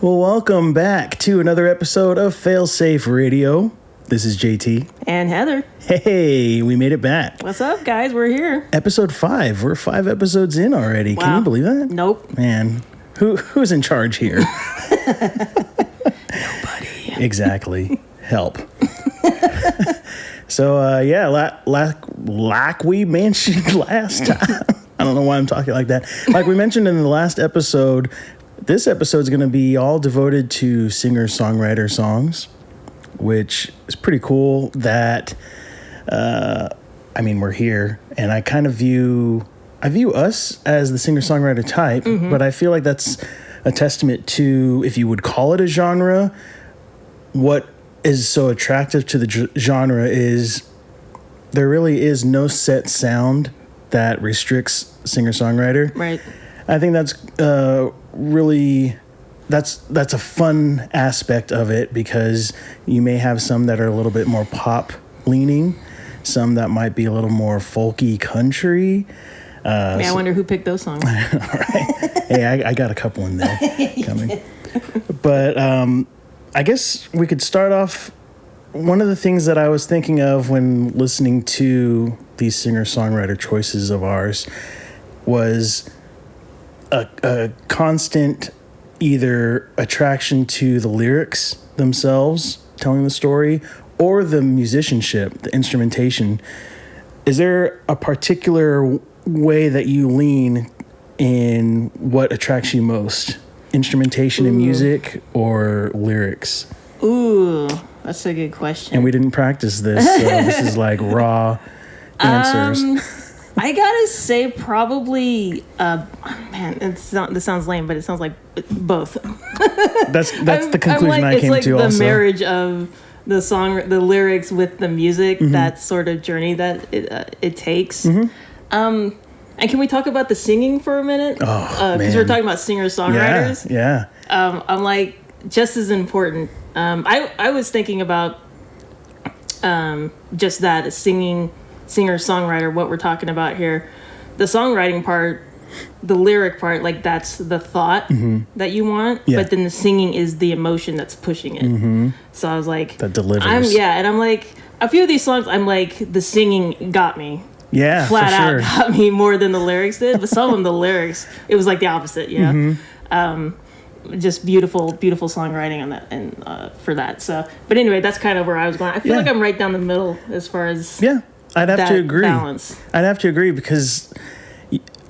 Well, welcome back to another episode of Failsafe Radio. This is JT. And Heather. Hey, we made it back. What's up, guys? We're here. Episode 5. We're 5 episodes in already. Wow. Can you believe that? Nope. Man, who's in charge here? Nobody. Exactly. Help. So, like we mentioned last time. I don't know why I'm talking like that. Like we mentioned in the last episode, this episode is going to be all devoted to singer-songwriter songs, which is pretty cool that, we're here. And I kind of view us as the singer-songwriter type, but I feel like that's a testament to, if you would call it a genre, what is so attractive to the genre is there really is no set sound that restricts singer-songwriter. Right. I think that's really that's a fun aspect of it, because you may have some that are a little bit more pop leaning, some that might be a little more folky country. I wonder who picked those songs. Right. Hey, I got a couple in there coming. But I guess we could start off. One of the things that I was thinking of when listening to these singer-songwriter choices of ours was a constant either attraction to the lyrics themselves, telling the story, or the musicianship, the instrumentation. Is there a particular way that you lean in what attracts you most? Instrumentation and music or lyrics? Ooh, that's a good question. And we didn't practice this, so this is like raw answers. I gotta say probably, this sounds lame, but it sounds like both. That's the conclusion I came to also. It's like the marriage of the song, the lyrics with the music, that sort of journey that it takes. And can we talk about the singing for a minute? Oh, because we're talking about singer-songwriters. Yeah. I'm like, just as important. I was thinking about just that, a singer-songwriter, what we're talking about here. The songwriting part, the lyric part, like that's the thought that you want, but then the singing is the emotion that's pushing it. So I was like, that delivers. And I'm like, a few of these songs, I'm like, the singing got me. Yeah, flat for sure. out got me more than the lyrics did, but some of them, the lyrics, it was like the opposite, just beautiful songwriting on that, and for that. So, but anyway, that's kind of where I was going. I feel like I'm right down the middle as far as I'd have to agree. Balance. I'd have to agree, because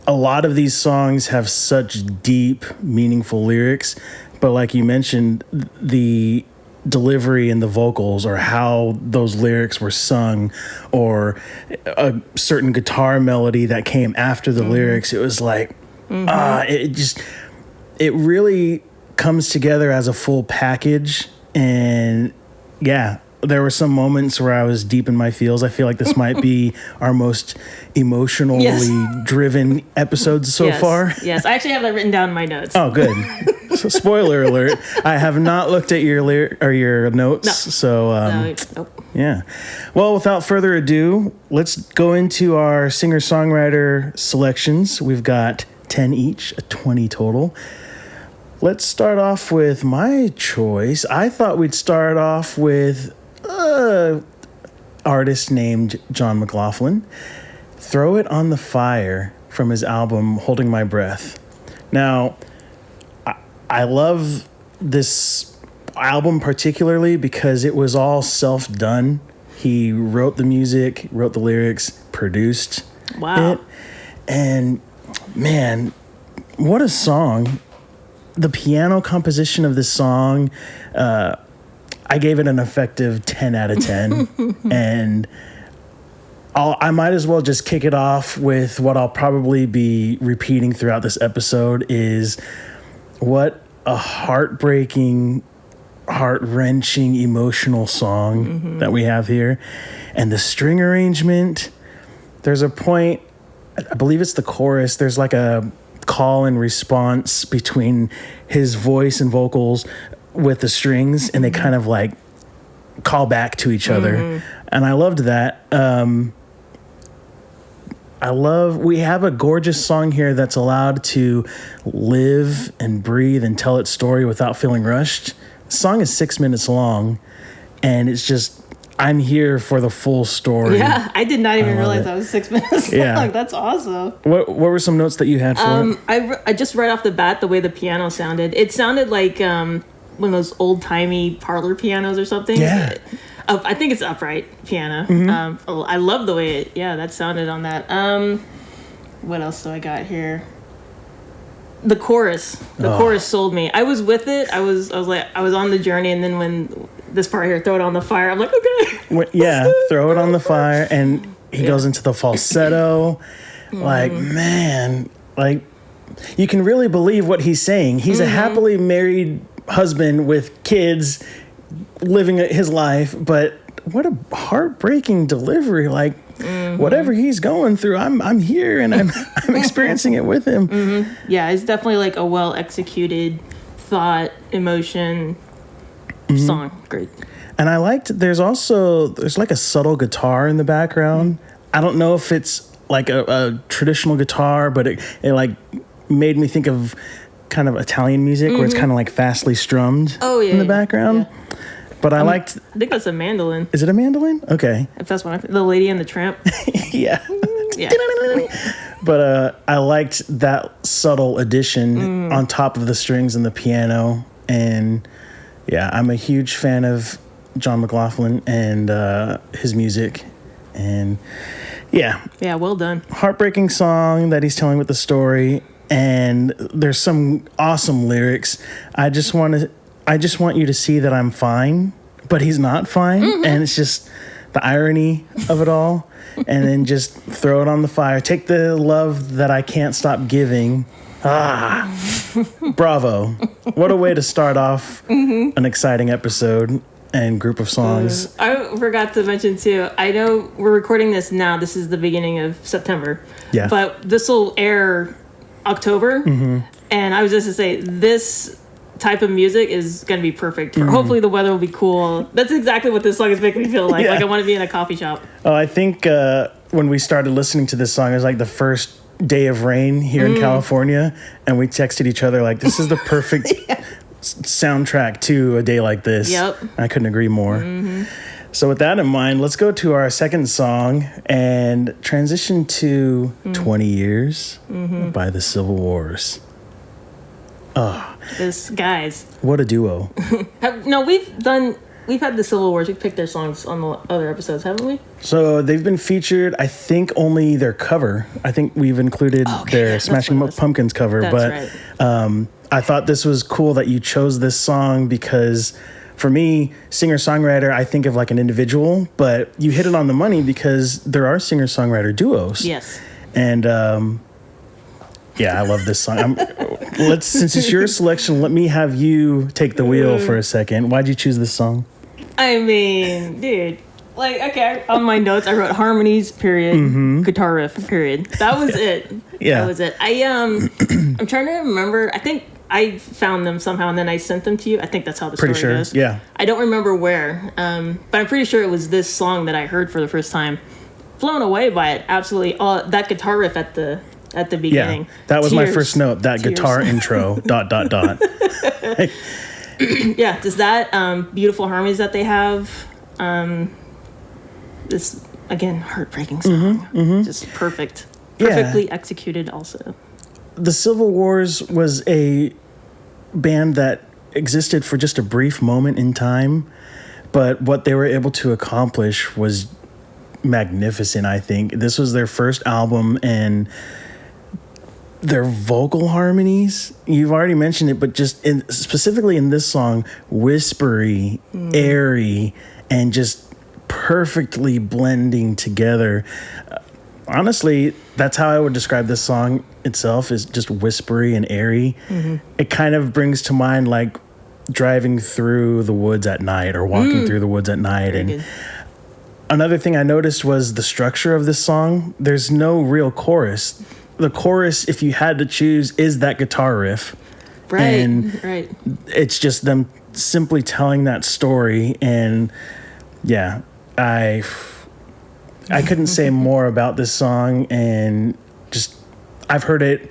a lot of these songs have such deep, meaningful lyrics, but like you mentioned, the delivery and the vocals, or how those lyrics were sung, or a certain guitar melody that came after the lyrics, it was like, it really comes together as a full package. And there were some moments where I was deep in my feels. I feel like this might be our most emotionally driven episode so far. Yes, I actually have that written down in my notes. Oh, good. So, spoiler alert, I have not looked at your notes. No. So, Nope. Yeah. Well, without further ado, let's go into our singer-songwriter selections. We've got 10 each, a 20 total. Let's start off with my choice. I thought we'd start off with an artist named John McLaughlin. Throw It on the Fire, from his album Holding My Breath. Now, I love this album particularly because it was all self-done. He wrote the music, wrote the lyrics, produced it. And man, what a song. The piano composition of this song, I gave it an effective 10 out of 10. And I might as well just kick it off with what I'll probably be repeating throughout this episode is what a heartbreaking, heart-wrenching, emotional song that we have here. And the string arrangement, there's a point, I believe it's the chorus, there's like a call and response between his voice and vocals with the strings, and they kind of like call back to each other. And I loved that. I love, we have a gorgeous song here that's allowed to live and breathe and tell its story without feeling rushed. The song is 6 minutes long, and it's just, I'm here for the full story. Yeah, I did not even realize that was 6 minutes long. That's awesome. What were some notes that you had for it? I just right off the bat, the way the piano sounded, it sounded like one of those old-timey parlor pianos or something. Yeah. I think it's upright piano. I love the way that sounded on that. What else do I got here? The chorus. The chorus sold me. I was with it. I was on the journey, and then when this part here, throw it on the fire, I'm like, okay. Throw it on the fire, and he goes into the falsetto. Like, man, like, you can really believe what he's saying. He's a happily married husband with kids living his life, but what a heartbreaking delivery. Like, whatever he's going through, I'm here, and I'm experiencing it with him. Yeah, it's definitely like a well executed thought, emotion song. Great. And I liked, there's like a subtle guitar in the background. I don't know if it's like a traditional guitar, but it like made me think of kind of Italian music where it's kind of like fastly strummed in the background. Yeah. But I liked... I think that's a mandolin. Is it a mandolin? Okay. If that's what the Lady and the Tramp. Yeah. Yeah. But I liked that subtle addition on top of the strings and the piano. And yeah, I'm a huge fan of John McLaughlin and his music. And yeah. Yeah, well done. Heartbreaking song that he's telling with the story. And there's some awesome lyrics. I just want you to see that I'm fine, but he's not fine. And it's just the irony of it all. And then just throw it on the fire. Take the love that I can't stop giving. Bravo. What a way to start off an exciting episode and group of songs. I forgot to mention too, I know we're recording this now. This is the beginning of September. Yeah. But this will air October. And I was just to say, this type of music is going to be perfect for hopefully the weather will be cool. That's exactly what this song is making me feel like. Like I want to be in a coffee shop. Oh, I think when we started listening to this song, it was like the first day of rain here in California, and we texted each other like, this is the perfect soundtrack to a day like this. Yep. I couldn't agree more. So with that in mind, let's go to our second song and transition to 20 Years by the Civil Wars. This guys. What a duo. We've had the Civil Wars. We've picked their songs on the other episodes, haven't we? So they've been featured, I think only their cover. I think we've included their Smashing Pumpkins cover. That's right. I thought this was cool that you chose this song because for me, singer-songwriter, I think of like an individual, but you hit it on the money because there are singer-songwriter duos. Yes. And yeah, I love this song. Since it's your selection, let me have you take the wheel for a second. Why'd you choose this song? I mean, dude, like, okay, on my notes, I wrote harmonies, period, guitar riff, period. That was it. Yeah. That was it. I'm trying to remember. I think I found them somehow and then I sent them to you. I think that's how the story goes. Yeah. I don't remember where, but I'm pretty sure it was this song that I heard for the first time. Blown away by it, absolutely. That guitar riff at the beginning. Yeah, that was my first note. That guitar intro. ... Yeah, does that beautiful harmonies that they have? This again heartbreaking song, just perfect, perfectly executed. Also, the Civil Wars was a band that existed for just a brief moment in time, but what they were able to accomplish was magnificent. I think this was their first album, and their vocal harmonies, you've already mentioned it, but just specifically in this song, whispery, airy, and just perfectly blending together. Honestly, that's how I would describe this song itself, is just whispery and airy. It kind of brings to mind like driving through the woods at night or walking through the woods at night. Very and good. Another thing I noticed was the structure of this song. There's no real chorus. The chorus, if you had to choose, is that guitar riff. Right, and right. It's just them simply telling that story. And yeah, I I couldn't say more about this song, and just I've heard it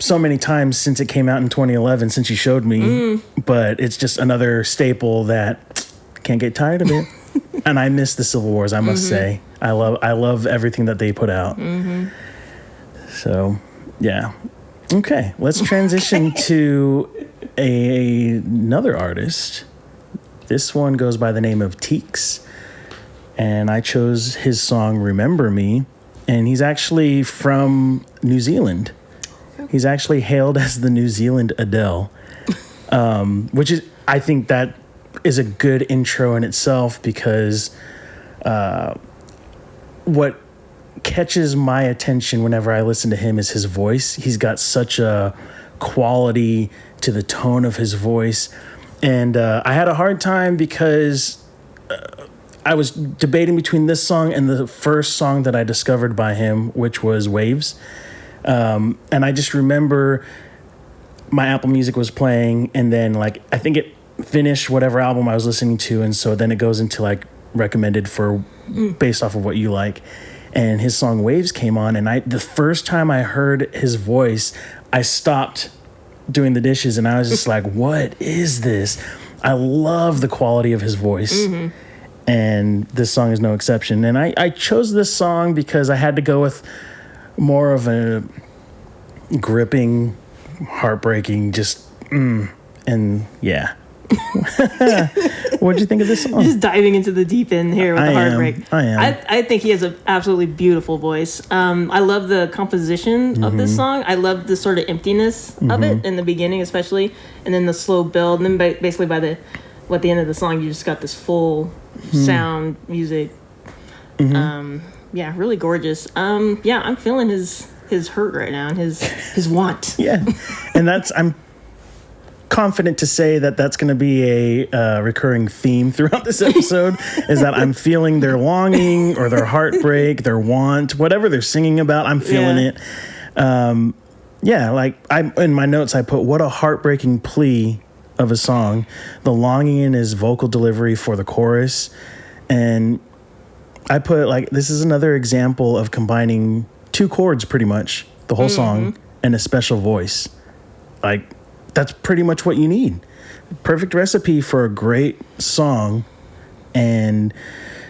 so many times since it came out in 2011, since you showed me, but it's just another staple that can't get tired of it. And I miss the Civil Wars, I must say. I love everything that they put out. So, yeah. Okay, let's transition to another artist. This one goes by the name of Teeks, and I chose his song Remember Me, and he's actually from New Zealand. He's actually hailed as the New Zealand Adele, which is, I think that is a good intro in itself, because what catches my attention whenever I listen to him is his voice. He's got such a quality to the tone of his voice. And I had a hard time because I was debating between this song and the first song that I discovered by him, which was Waves. And I just remember my Apple Music was playing, and then like I think it finished whatever album I was listening to, and so then it goes into like recommended for based off of what you like. And his song Waves came on, and the first time I heard his voice, I stopped doing the dishes, and I was just like, what is this? I love the quality of his voice. And this song is no exception. And I chose this song because I had to go with more of a gripping, heartbreaking, just and yeah. What'd you think of this song? Just diving into the deep end here with the heartbreak. I am. I think he has an absolutely beautiful voice. I love the composition of this song. I love the sort of emptiness of it in the beginning, especially, and then the slow build. And then basically by the end of the song, you just got this full sound music. Yeah, really gorgeous. Yeah, I'm feeling his hurt right now and his want. Yeah, and I'm confident to say that that's going to be a recurring theme throughout this episode, is that I'm feeling their longing or their heartbreak, their want, whatever they're singing about, I'm feeling it. Yeah, like in my notes, I put, what a heartbreaking plea of a song. The longing in his vocal delivery for the chorus. And I put, like, this is another example of combining two chords pretty much, the whole song, and a special voice. Like, that's pretty much what you need. Perfect recipe for a great song. And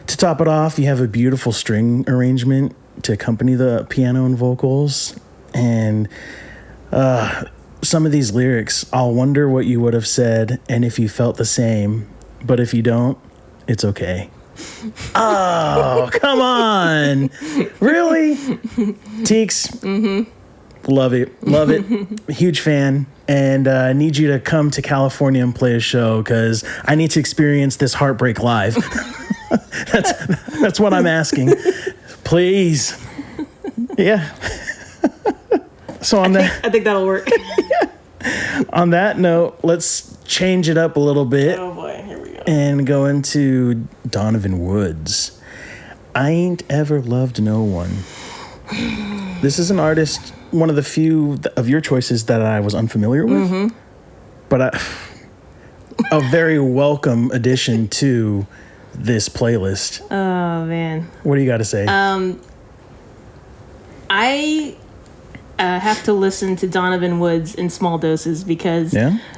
to top it off, you have a beautiful string arrangement to accompany the piano and vocals. And some of these lyrics, I'll wonder what you would have said and if you felt the same. But if you don't, it's okay. Oh, come on. Really? Teeks. Love it. Huge fan. And I need you to come to California and play a show, because I need to experience this heartbreak live. That's what I'm asking. Please. Yeah. So I think that'll work. On that note, let's change it up a little bit. Oh boy, here we go. And go into Donovan Woods. I Ain't Ever Loved No One. This is an artist, one of the few of your choices that I was unfamiliar with, but a very welcome addition to this playlist. Oh man, what do you got to say? I have to listen to Donovan Woods in small doses, because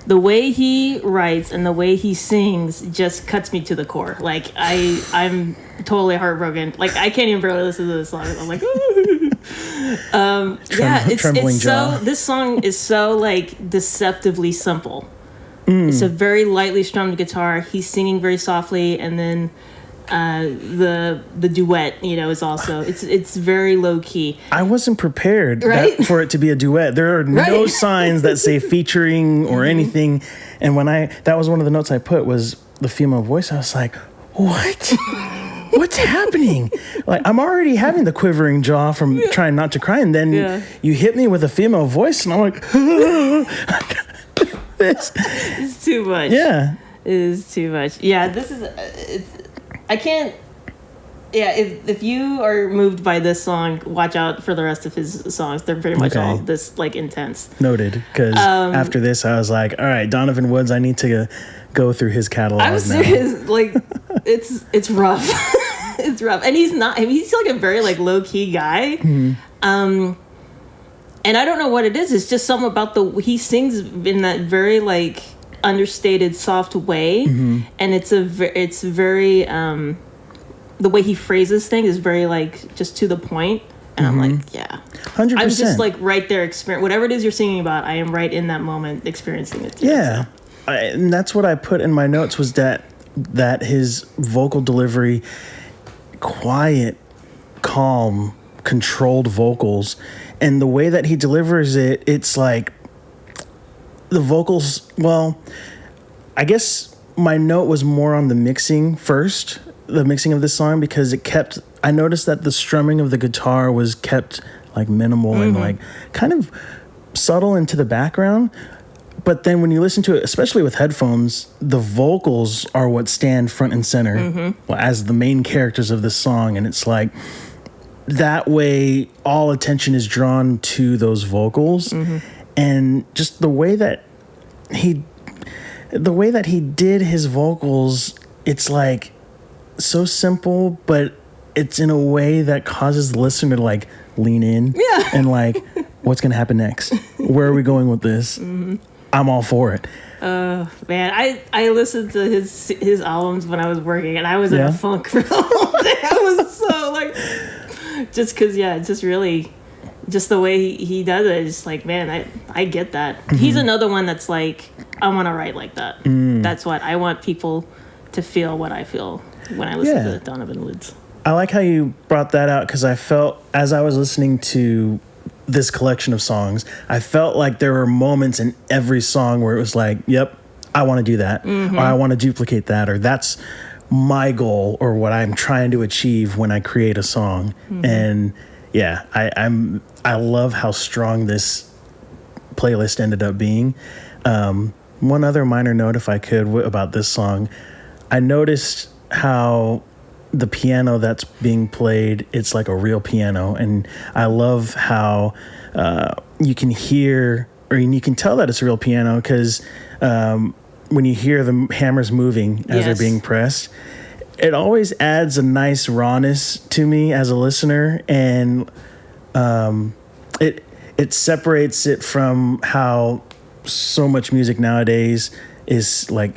the way he writes and the way he sings just cuts me to the core. Like I'm totally heartbroken. Like I can't even barely listen to this song. I'm like, it's jaw. so. This song is so like deceptively simple. It's a very lightly strummed guitar. He's singing very softly, and then the duet, is also it's very low key. I wasn't prepared for it to be a duet. There are no signs that say featuring or anything. And when that was one of the notes I put, was the female voice. I was like, what? What's happening? Like, I'm already having the quivering jaw from trying not to cry, and then you hit me with a female voice, and I'm like, this. It's too much. Yeah, it is too much. Yeah, this is. I can't. Yeah, if you are moved by this song, watch out for the rest of his songs. They're pretty much all this like intense. Noted. Because after this, I was like, all right, Donovan Woods, I need to go through his catalog. I'm serious. Like, it's rough. It's it's rough. And he's not, he's like a very like low key guy. And I don't know what it is. It's just something about he sings in that very like understated, soft way. And it's very, the way he phrases things is very like just to the point. And I'm like, yeah, 100%. I'm just like right there, whatever it is you're singing about, I am right in that moment experiencing it too. Yeah. So. And that's what I put in my notes was that his vocal delivery, quiet, calm, controlled vocals, and the way that he delivers it, it's like the vocals, well, I guess my note was more on the mixing first, the mixing of this song, because I noticed that the strumming of the guitar was kept like minimal and like kind of subtle into the background. But then when you listen to it, especially with headphones, the vocals are what stand front and center as the main characters of this song. And it's like that way all attention is drawn to those vocals. And just the way that he did his vocals, it's like so simple, but it's in a way that causes the listener to like lean in and like, what's going to happen next? Where are we going with this? I'm all for it. Man, I listened to his albums when I was working, and I was in a funk for the whole day. I was so like, just because, it's just really, just the way he does it. It's like, man, I get that. He's another one that's like, I want to write like that. That's what I want people to feel what I feel when I listen to Donovan Woods. I like how you brought that out because I felt as I was listening to this collection of songs, I felt like there were moments in every song where it was like, yep, I want to do that, or I want to duplicate that, or that's my goal or what I'm trying to achieve when I create a song. And yeah, I love how strong this playlist ended up being. One other minor note, if I could, about this song, I noticed how the piano that's being played, it's like a real piano. And I love how you can hear, or you can tell that it's a real piano because when you hear the hammers moving as they're being pressed, it always adds a nice rawness to me as a listener. And it separates it from how so much music nowadays is like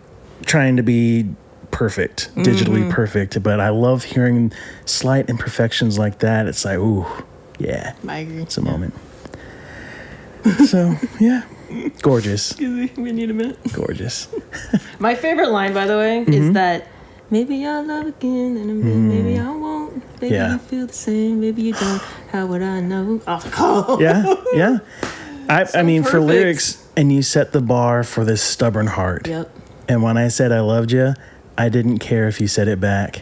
trying to be perfect, digitally perfect, but I love hearing slight imperfections like that. It's like, ooh, yeah, I agree. It's a moment. So yeah, gorgeous. Excuse me, we need a minute. Gorgeous. My favorite line, by the way, is that maybe I'll love again and maybe I won't. Maybe you feel the same, maybe you don't. How would I know? Oh. Yeah. I mean, for perfect. lyrics, and you set the bar for this stubborn heart. Yep. And when I said I loved you, I didn't care if you said it back.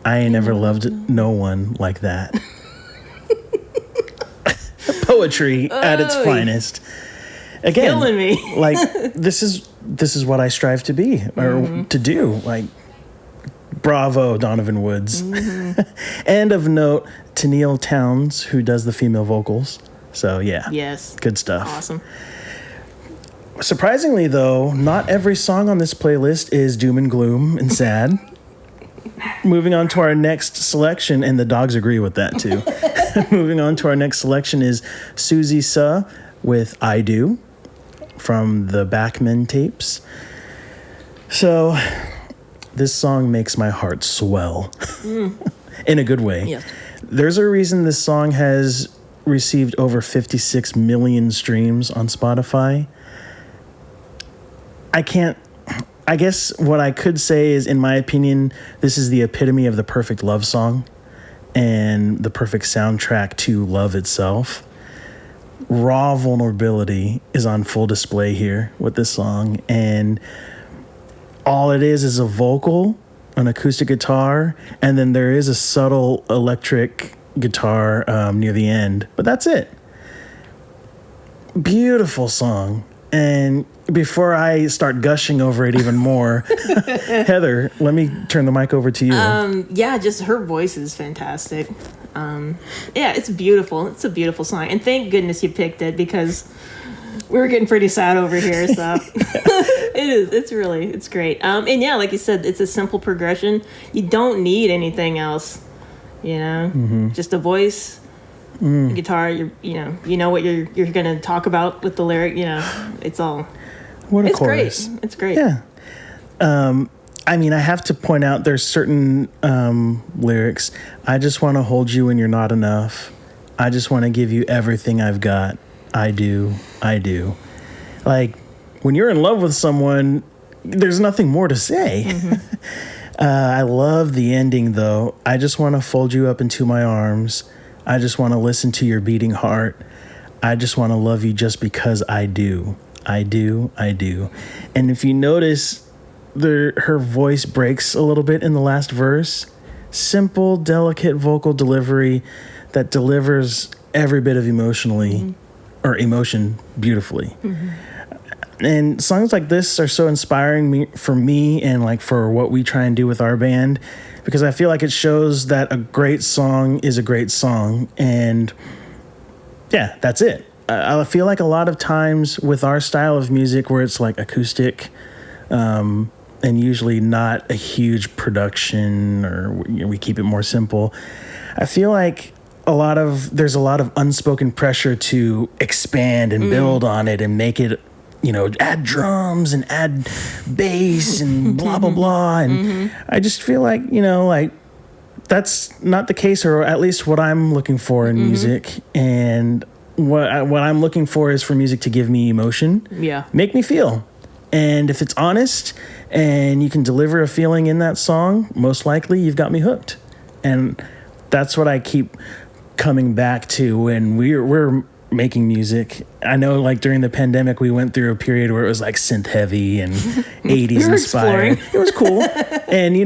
I ain't never loved no one like that. Poetry at its finest. Again, Killing me. like this is what I strive to be or to do. Like, bravo, Donovan Woods. And of note, Tennille Townes, who does the female vocals. So yeah, Yes. good stuff. Awesome. Surprisingly, though, not every song on this playlist is doom and gloom and sad. Moving on to our next selection, and the dogs agree with that too. Moving on to our next selection is Susie Suh with I Do from the Bachman tapes. So this song makes my heart swell in a good way. Yes. There's a reason this song has received over 56 million streams on Spotify. I guess what I could say is, in my opinion, this is the epitome of the perfect love song and the perfect soundtrack to love itself. Raw vulnerability is on full display here with this song, and all it is a vocal, an acoustic guitar, and then there is a subtle electric guitar near the end, but that's it. Beautiful song. And before I start gushing over it even more, Heather, let me turn the mic over to you. Yeah, just her voice is fantastic. Yeah, it's beautiful. It's a beautiful song. And thank goodness you picked it because we were getting pretty sad over here. So it is. It's great. And yeah, like you said, it's a simple progression. You don't need anything else. you know, just a voice, a guitar. You know what you're gonna talk about with the lyric. You know, it's all. What a it's chorus. Great. It's great. Yeah. I mean, I have to point out there's certain lyrics. I just want to hold you when you're not enough. I just want to give you everything I've got. I do. Like, when you're in love with someone, there's nothing more to say. I love the ending, though. I just want to fold you up into my arms. I just want to listen to your beating heart. I just want to love you just because I do. I do. And if you notice, her voice breaks a little bit in the last verse. Simple, delicate vocal delivery that delivers every bit of emotion beautifully. And songs like this are so inspiring for me and like for what we try and do with our band, because I feel like it shows that a great song is a great song. And yeah, that's it. I feel like a lot of times with our style of music where it's like acoustic, and usually not a huge production, or we keep it more simple, I feel like there's a lot of unspoken pressure to expand and build on it and make it, add drums and add bass and blah, blah, blah. And I just feel like, that's not the case, or at least what I'm looking for in music. And what I'm looking for is for music to give me emotion. Yeah. Make me feel. And if it's honest and you can deliver a feeling in that song, most likely you've got me hooked. And that's what I keep coming back to when we're making music. I know, like, during the pandemic, we went through a period where it was like synth heavy and 80s inspired. It was cool. And,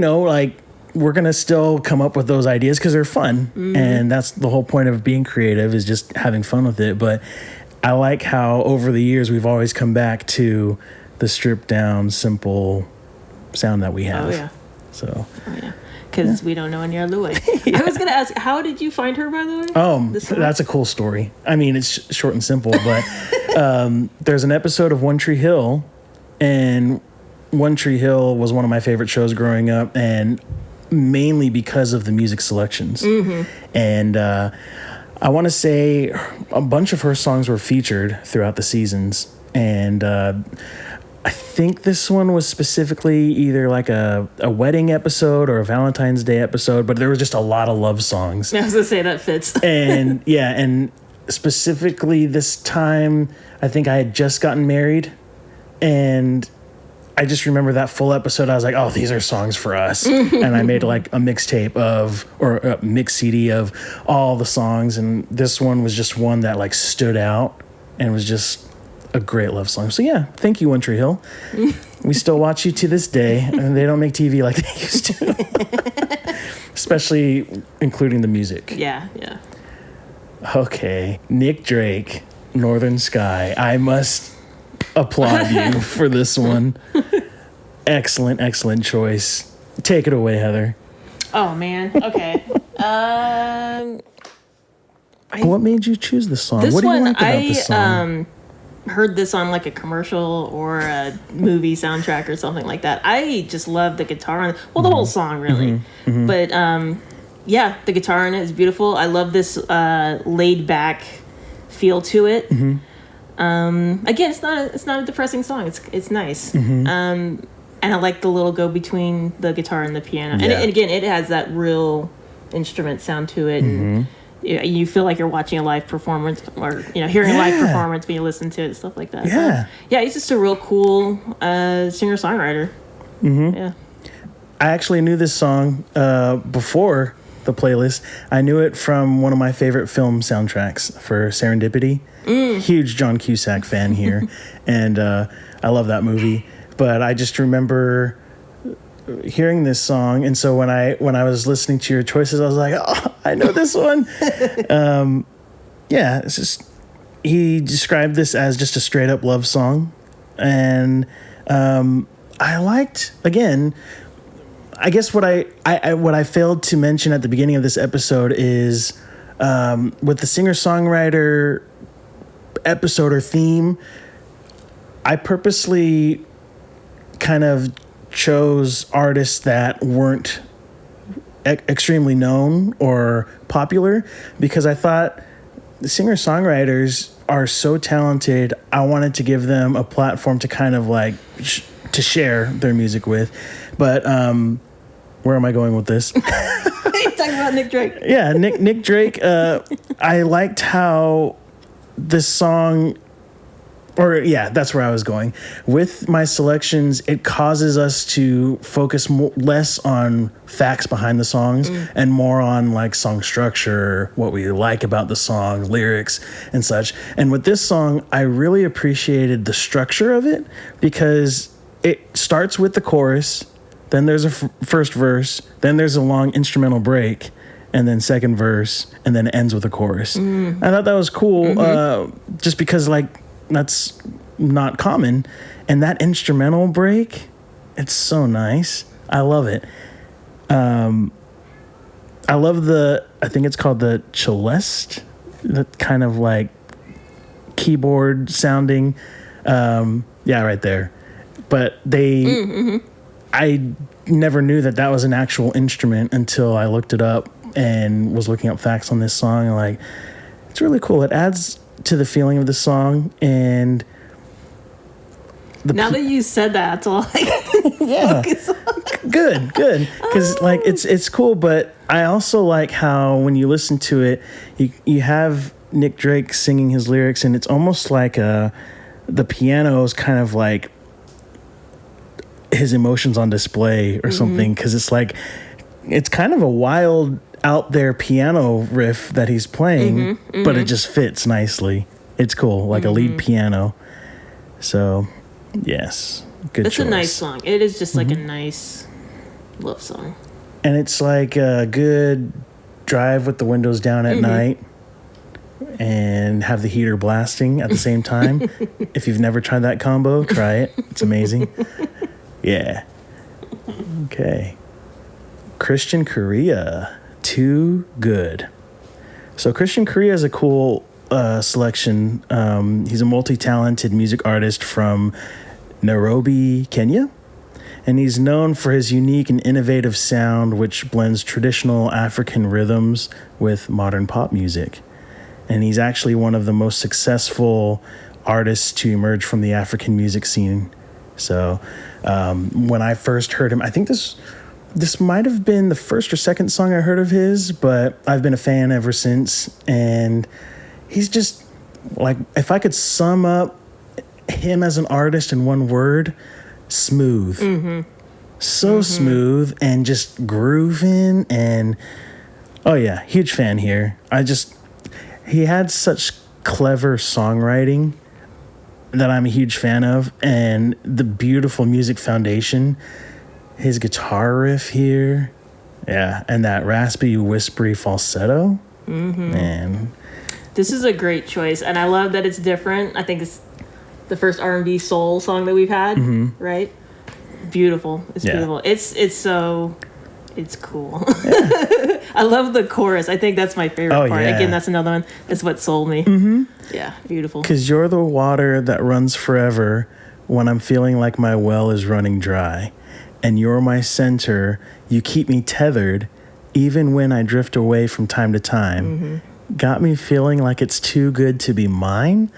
we're going to still come up with those ideas because they're fun. And that's the whole point of being creative, is just having fun with it. But I like how over the years we've always come back to the stripped down, simple sound that we have. Oh, yeah. So. Oh, yeah. Because we don't know any other way. I was going to ask, how did you find her, by the way? Oh, that's a cool story. I mean, it's short and simple, but there's an episode of One Tree Hill, and One Tree Hill was one of my favorite shows growing up, and mainly because of the music selections. And I want to say a bunch of her songs were featured throughout the seasons, and I think this one was specifically either like a wedding episode or a Valentine's Day episode, but there was just a lot of love songs. I was going to say that fits. And yeah, and specifically this time, I think I had just gotten married, and I just remember that full episode. I was like, oh, these are songs for us. And I made like a mixtape or a mix CD of all the songs, and this one was just one that like stood out and was just a great love song. So yeah, thank you, One Tree Hill. We still watch you to this day, and they don't make TV like they used to. Especially including the music. Yeah. Okay, Nick Drake, Northern Sky. I must applaud you for this one. Excellent choice. Take it away, Heather. Oh man. Okay. What made you choose this song? What do you like about this song? Heard this on like a commercial or a movie soundtrack or something like that. I just love the guitar the whole song really. But yeah, the guitar in it is beautiful. I love this laid back feel to it. Again, it's not a depressing song. It's nice. And I like the little go between the guitar and the piano. Yeah. And again, it has that real instrument sound to it. And you feel like you're watching a live performance, or hearing a live performance when you listen to it and stuff like that. Yeah, he's just a real cool singer-songwriter. Yeah, I actually knew this song before the playlist. I knew it from one of my favorite film soundtracks for Serendipity. Huge John Cusack fan here, and I love that movie. But I just remember hearing this song, and so when I was listening to your choices, I was like, oh, I know this one. Yeah, it's just, he described this as just a straight up love song, and I liked, again, I guess what I failed to mention at the beginning of this episode is with the singer-songwriter episode or theme, I purposely kind of chose artists that weren't extremely known or popular, because I thought the singer-songwriters are so talented. I wanted to give them a platform to kind of like to share their music with. But where am I going with this? You're talking about Nick Drake. Yeah, Nick Drake. I liked how this song, or yeah, that's where I was going with my selections. It causes us to focus less on facts behind the songs and more on like song structure, what we like about the song, lyrics and such. And with this song, I really appreciated the structure of it, because it starts with the chorus, then there's a first verse, then there's a long instrumental break, and then second verse, and then it ends with a chorus. I thought that was cool, just because like that's not common. And that instrumental break, it's so nice. I love it. I love I think it's called the celeste, that kind of like keyboard sounding. Yeah, right there. But I never knew that was an actual instrument until I looked it up and was looking up facts on this song. And like, it's really cool. It adds to the feeling of the song. And now that you said that, that's all I yeah, good, because like it's cool. But I also like how when you listen to it, you have Nick Drake singing his lyrics, and it's almost like the piano is kind of like his emotions on display or something, because it's like it's kind of a wild out there piano riff that he's playing, but it just fits nicely. It's cool, like a lead piano. So yes, good It's choice. a nice song. It is just like a nice love song, and it's like a good drive with the windows down at night and have the heater blasting at the same time. If you've never tried that combo, try it. It's amazing. Yeah. Okay. Christian Korea, Too Good. So Christian Korea is a cool selection. He's a multi-talented music artist from Nairobi, Kenya. And he's known for his unique and innovative sound, which blends traditional African rhythms with modern pop music. And he's actually one of the most successful artists to emerge from the African music scene. So when I first heard him, I think this might have been the first or second song I heard of his, but I've been a fan ever since. And he's just like, if I could sum up him as an artist in one word, smooth. So smooth and just grooving. And oh yeah, huge fan here. He had such clever songwriting that I'm a huge fan of, and the beautiful music foundation, his guitar riff here, yeah, and that raspy, whispery falsetto. Man, this is a great choice, and I love that it's different. I think it's the first R&B soul song that we've had, right? Beautiful. It's beautiful. It's cool. Yeah. I love the chorus. I think that's my favorite part. Yeah. Again, that's another one. That's what sold me. Yeah, beautiful. Because you're the water that runs forever when I'm feeling like my well is running dry. And you're my center. You keep me tethered even when I drift away from time to time. Got me feeling like it's too good to be mine.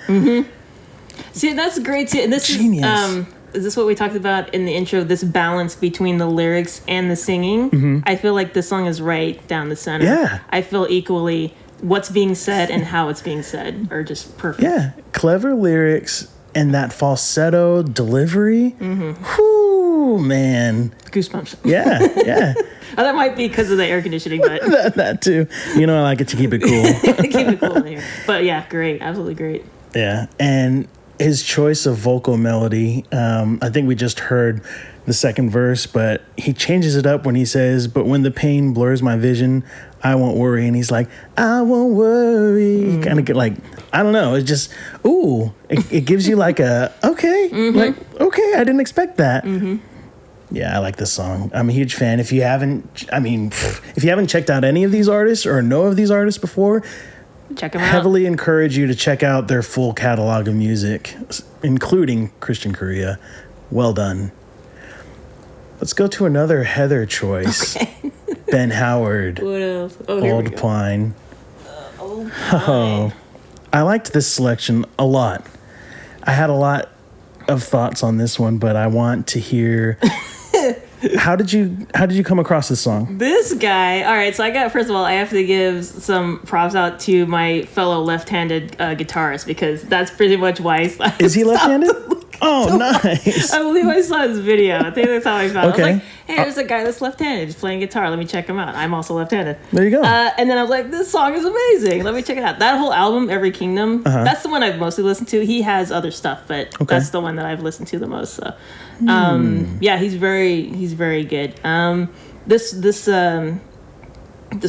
See, that's great too. This Genius. Is this what we talked about in the intro? This balance between the lyrics and the singing. I feel like this song is right down the center. Yeah. I feel equally what's being said and how it's being said are just perfect. Yeah, clever lyrics and that falsetto delivery. Whoo, man. Goosebumps. Yeah. Oh, that might be because of the air conditioning, but that too. You know, I like it to keep it cool. keep it cool in here. But yeah, great, absolutely great. Yeah, and his choice of vocal melody, I think we just heard the second verse, but he changes it up when he says, "But when the pain blurs my vision, I won't worry." And he's like, "I won't worry." Kind of get like, I don't know. It just, it gives you like a, okay, like, okay, I didn't expect that. Yeah, I like this song. I'm a huge fan. If you haven't checked out any of these artists or know of these artists before, Check them out. heavily encourage you to check out their full catalog of music, including Christian Korea. Well done. Let's go to another Heather choice. Okay. Ben Howard. What else? Oh, here we Old go. Pine. Old Oh, I liked this selection a lot. I had a lot of thoughts on this one, but I want to hear. How did you come across this song? This guy. All right, so first of all, I have to give some props out to my fellow left-handed guitarist, because that's pretty much why I Is he left-handed? Oh, nice. I believe I saw his video. I think that's how I found it. Okay. I was like, hey, there's a guy that's left-handed. He's playing guitar. Let me check him out. I'm also left-handed. There you go. And then I was like, this song is amazing. Let me check it out. That whole album, Every Kingdom, that's the one I've mostly listened to. He has other stuff, but that's the one that I've listened to the most. So, yeah, he's very good. This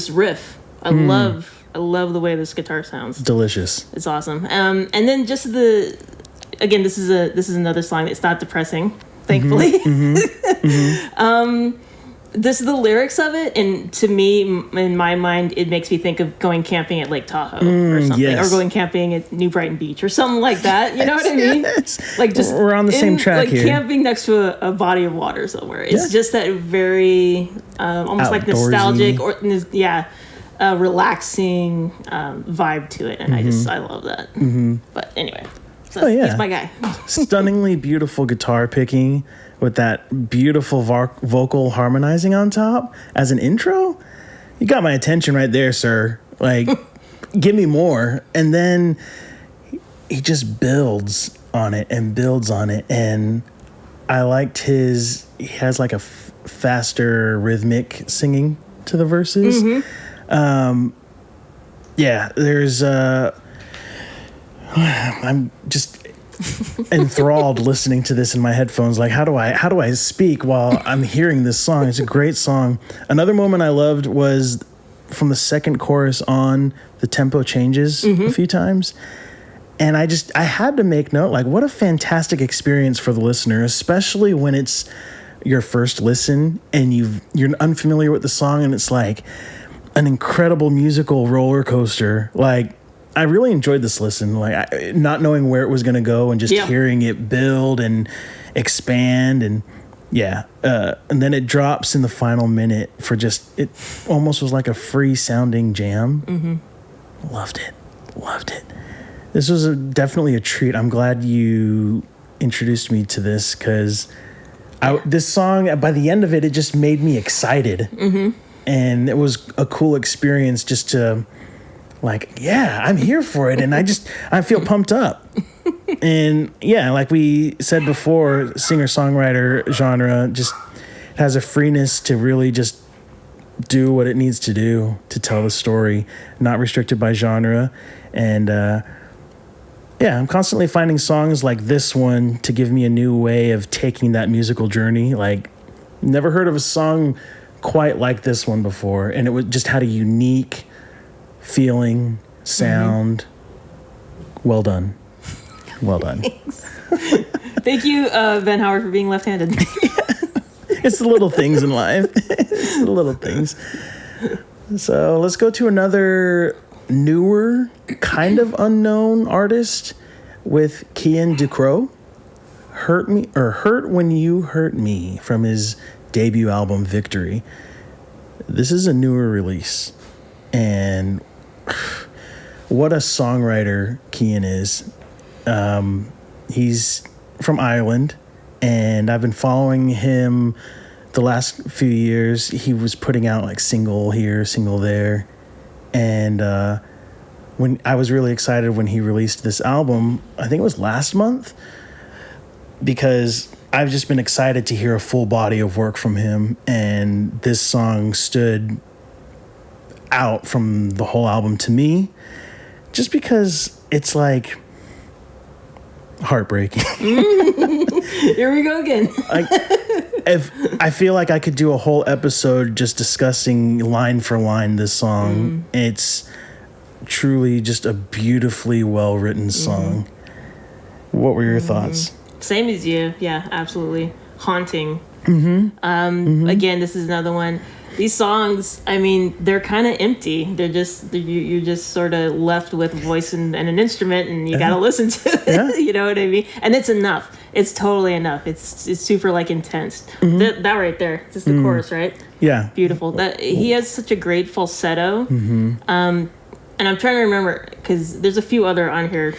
riff, I love the way this guitar sounds. Delicious. It's awesome. And then just again, this is another song that's not depressing, thankfully. This is the lyrics of it, and to me, in my mind, it makes me think of going camping at Lake Tahoe or something, or going camping at New Brighton Beach or something like that. You know what I mean? Yes. Like just we're on the same track like here. camping next to a body of water somewhere. It's just that very almost like Outdoorsy. nostalgic or relaxing vibe to it, and I love that. But anyway. So he's my guy. Stunningly beautiful guitar picking with that beautiful vocal harmonizing on top as an intro. You got my attention right there, sir. Like, give me more. And then he just builds on it. And I liked he has like a faster rhythmic singing to the verses. There's I'm just enthralled listening to this in my headphones. Like, how do I speak while I'm hearing this song? It's a great song. Another moment I loved was from the second chorus on. The tempo changes a few times, and I had to make note, like, what a fantastic experience for the listener, especially when it's your first listen and you're unfamiliar with the song, and it's like an incredible musical roller coaster. Like, I really enjoyed this listen, like not knowing where it was going to go and just hearing it build and expand, and and then it drops in the final minute for it almost was like a free sounding jam. Loved it. This was definitely a treat. I'm glad you introduced me to this, because this song, by the end of it, it just made me excited, and it was a cool experience just to. Like, I'm here for it, and I feel pumped up. And like we said before, singer-songwriter genre just has a freeness to really just do what it needs to do to tell the story, not restricted by genre. And I'm constantly finding songs like this one to give me a new way of taking that musical journey. Like, never heard of a song quite like this one before, and it just had a unique feeling, sound. Well done. Thank you, Ben Howard, for being left-handed. It's the little things in life. It's the little things. So let's go to another newer, kind of unknown artist with Kian Ducrot. Hurt When You Hurt Me, from his debut album Victory. This is a newer release, and what a songwriter Kian is. He's from Ireland, and I've been following him the last few years. He was putting out like single here, single there, and when I was really excited when he released this album, I think it was last month, because I've just been excited to hear a full body of work from him, and this song stood out from the whole album to me, just because it's like heartbreaking. Here we go again. If I feel like I could do a whole episode just discussing line for line this song. It's truly just a beautifully well written song. What were your thoughts? Same as you. Yeah, absolutely haunting. Again, this is another one. These songs, I mean, they're kind of empty. You're just sort of left with voice and an instrument, and you got to listen to it. You know what I mean? And it's enough. it's totally enough. It's super like intense. That right there, just the chorus, right? Yeah. Beautiful. That he has such a great falsetto. And I'm trying to remember because there's a few other on here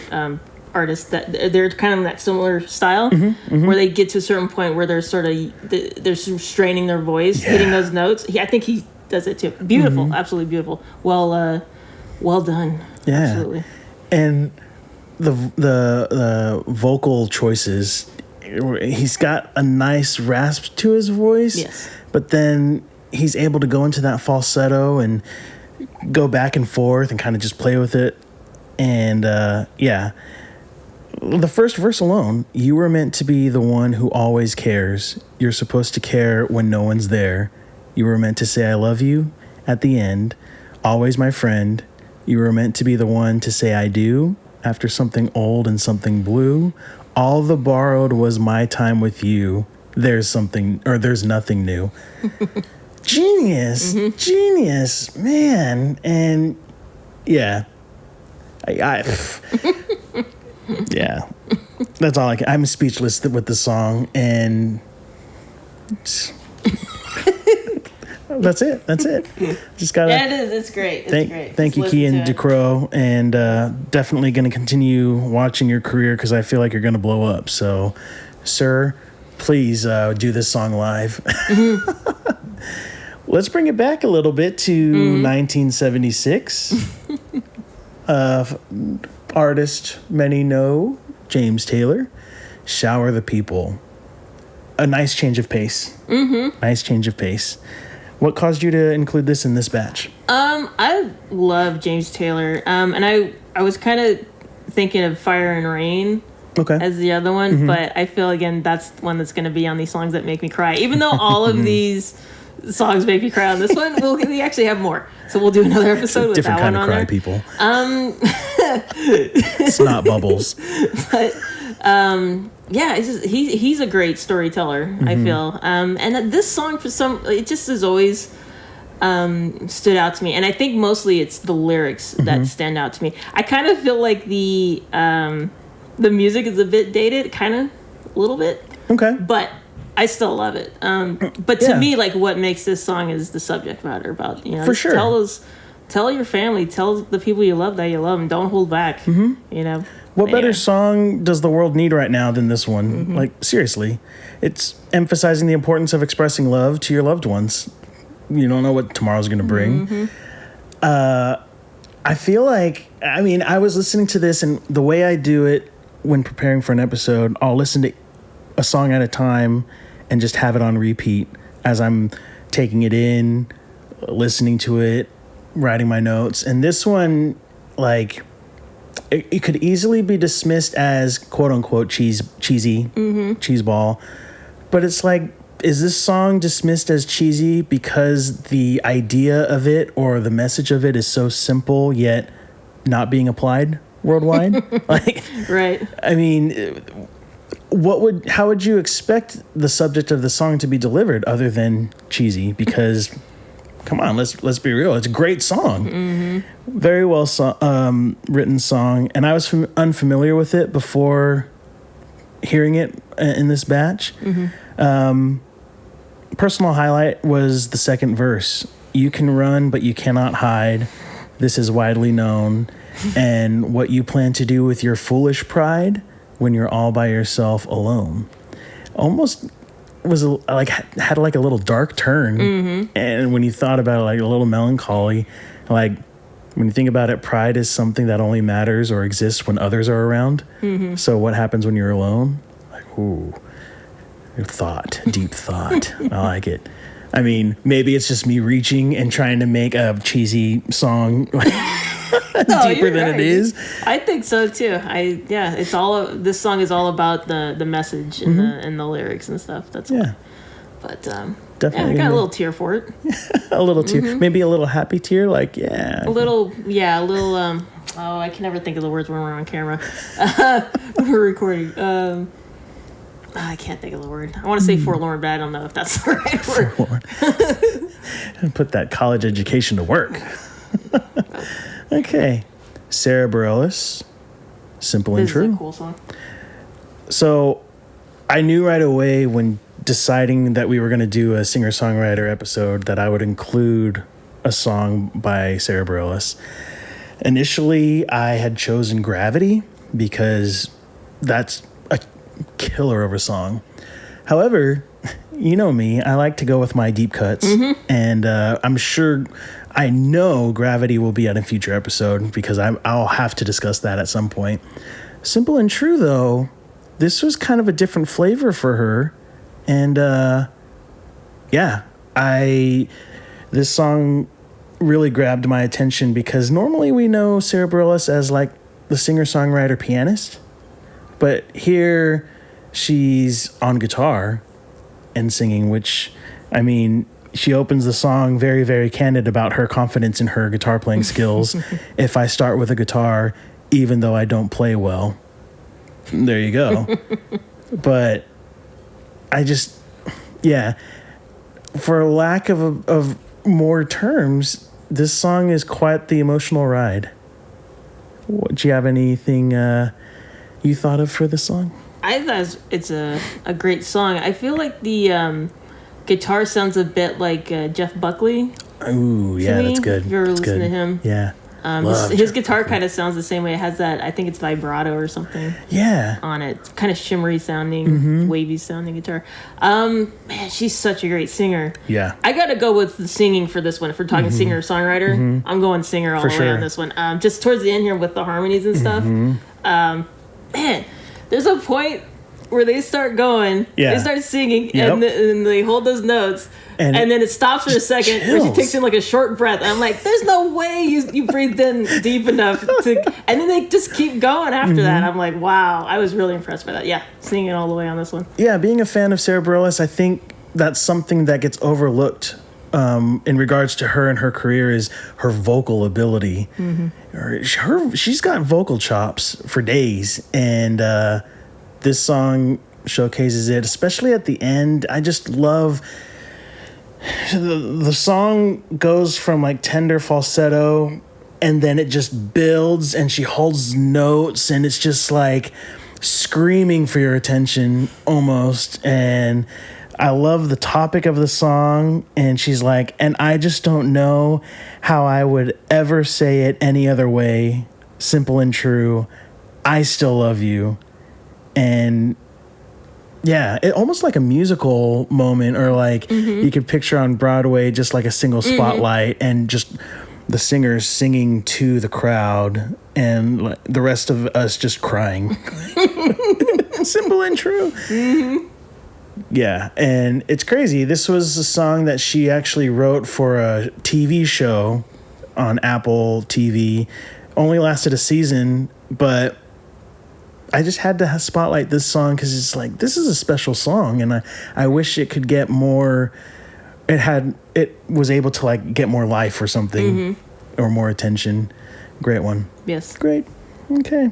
artists that they're kind of in that similar style where they get to a certain point where they're sort of they're straining their voice, hitting those notes. I think he does it too. Beautiful, absolutely beautiful. Well done. Yeah. Absolutely. And the vocal choices, he's got a nice rasp to his voice. Yes. But then he's able to go into that falsetto and go back and forth and kind of just play with it. And the first verse alone, you were meant to be the one who always cares. You're supposed to care when no one's there. You were meant to say I love you at the end. Always my friend. You were meant to be the one to say I do after something old and something blue. All the borrowed was my time with you. There's nothing new. Genius, genius, man. And yeah, yeah, that's all I'm speechless with the song, and that's it. Just gotta. Yeah, it is. It's great. It's great. Thank you, Kian Ducrot, and definitely going to continue watching your career because I feel like you're going to blow up. So, sir, please do this song live. Let's bring it back a little bit to 1976. Artist many know, James Taylor, Shower the People. A nice change of pace. Nice change of pace. What caused you to include this in this batch? I love James Taylor. And I was kind of thinking of Fire and Rain as the other one, but I feel, again, that's the one that's going to be on these songs that make me cry. Even though all of these songs make me cry on this one, we actually have more. So we'll do another episode with different that kind one of on cry, there. people. It's not bubbles. But yeah, he's a great storyteller. I feel, and this song it just has always stood out to me. And I think mostly it's the lyrics that stand out to me. I kind of feel like the music is a bit dated, kind of a little bit. Okay, but I still love it. But to me, like, what makes this song is the subject matter about, for sure. Tell your family, tell the people you love that you love them. Don't hold back. What better song does the world need right now than this one? Like, seriously, it's emphasizing the importance of expressing love to your loved ones. You don't know what tomorrow's going to bring. I feel like, I was listening to this, and the way I do it when preparing for an episode, I'll listen to a song at a time and just have it on repeat as I'm taking it in, listening to it, writing my notes. And this one, like, it could easily be dismissed as quote unquote cheesy, cheese ball. But it's like, is this song dismissed as cheesy because the idea of it or the message of it is so simple yet not being applied worldwide? Like, right. How would you expect the subject of the song to be delivered other than cheesy? Because, come on, let's be real. It's a great song. Very well written song. And I was unfamiliar with it before hearing it in this batch. Personal highlight was the second verse. You can run, but you cannot hide. This is widely known. And what you plan to do with your foolish pride when you're all by yourself alone. Almost was had like a little dark turn. And when you thought about it, like a little melancholy, like when you think about it, pride is something that only matters or exists when others are around. So what happens when you're alone? Like, ooh, deep thought. I like it. Maybe it's just me reaching and trying to make a cheesy song deeper than it is. I think so too. It's this song is all about the message and the lyrics and stuff. That's why. But definitely, I got a little tear for it. A little tear, maybe a little happy tear. Like a little. Oh, I can never think of the words when we're on camera. We're recording. I can't think of the word. I want to say forlorn, but I don't know if that's the right word. Forlorn. Put that college education to work. Okay. Sarah Bareilles, Simple and True. This is a cool song. So I knew right away when deciding that we were going to do a singer-songwriter episode that I would include a song by Sarah Bareilles. Initially, I had chosen Gravity because that's a killer of a song. However, you know me, I like to go with my deep cuts, and I know Gravity will be on a future episode because I'll have to discuss that at some point. Simple and True, though, this was kind of a different flavor for her, and this song really grabbed my attention because normally we know Sarah Bareilles as like the singer-songwriter pianist, but here she's on guitar and singing, which, I mean, she opens the song very, very candid about her confidence in her guitar playing skills. If I start with a guitar, even though I don't play well, there you go. But I just, for lack of more terms, this song is quite the emotional ride. Do you have anything you thought of for this song? I thought it's a great song. I feel like the guitar sounds a bit like Jeff Buckley. Ooh, yeah, that's good. If you ever that's listen good. to him. Yeah. His guitar kind of sounds the same way. It has that, I think it's vibrato or something. Yeah. On it. It's kind of shimmery sounding, wavy sounding guitar. Man, she's such a great singer. Yeah. I got to go with the singing for this one. If we're talking singer-songwriter, I'm going singer all the way on this one. Just towards the end here with the harmonies and stuff. Man, there's a point where they start going, they start singing, and they hold those notes, and then it stops for a second, where she takes in like a short breath. And I'm like, there's no way you breathed in deep enough to, and then they just keep going after that. I'm like, wow, I was really impressed by that. Yeah, singing all the way on this one. Yeah, being a fan of Sarah Bareilles, I think that's something that gets overlooked in regards to her and her career is her vocal ability. She's got vocal chops for days, and this song showcases it, especially at the end. I just love the song goes from like tender falsetto, and then it just builds, and she holds notes, and it's just like screaming for your attention almost. And I love the topic of the song, and she's like, and I just don't know how I would ever say it any other way. Simple and true. I still love you. And yeah, it almost like a musical moment, or like you could picture on Broadway, just like a single spotlight and just the singers singing to the crowd and like the rest of us just crying. Simple and true. Yeah, and it's crazy. This was a song that she actually wrote for a TV show on Apple TV. Only lasted a season, but I just had to spotlight this song because it's like, this is a special song, and I wish it could get more. It was able to like get more life or something, or more attention. Great one. Yes. Great. Okay.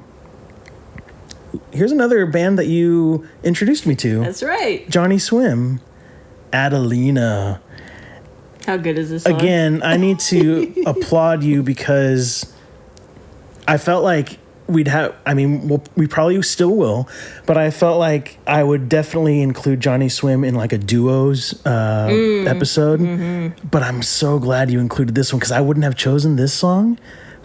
Here's another band that you introduced me to. That's right. Johnny Swim, Adelina. How good is this song? Again, I need to applaud you because I felt like we probably still will, but I felt like I would definitely include Johnny Swim in like a duos episode. But I'm so glad you included this one because I wouldn't have chosen this song.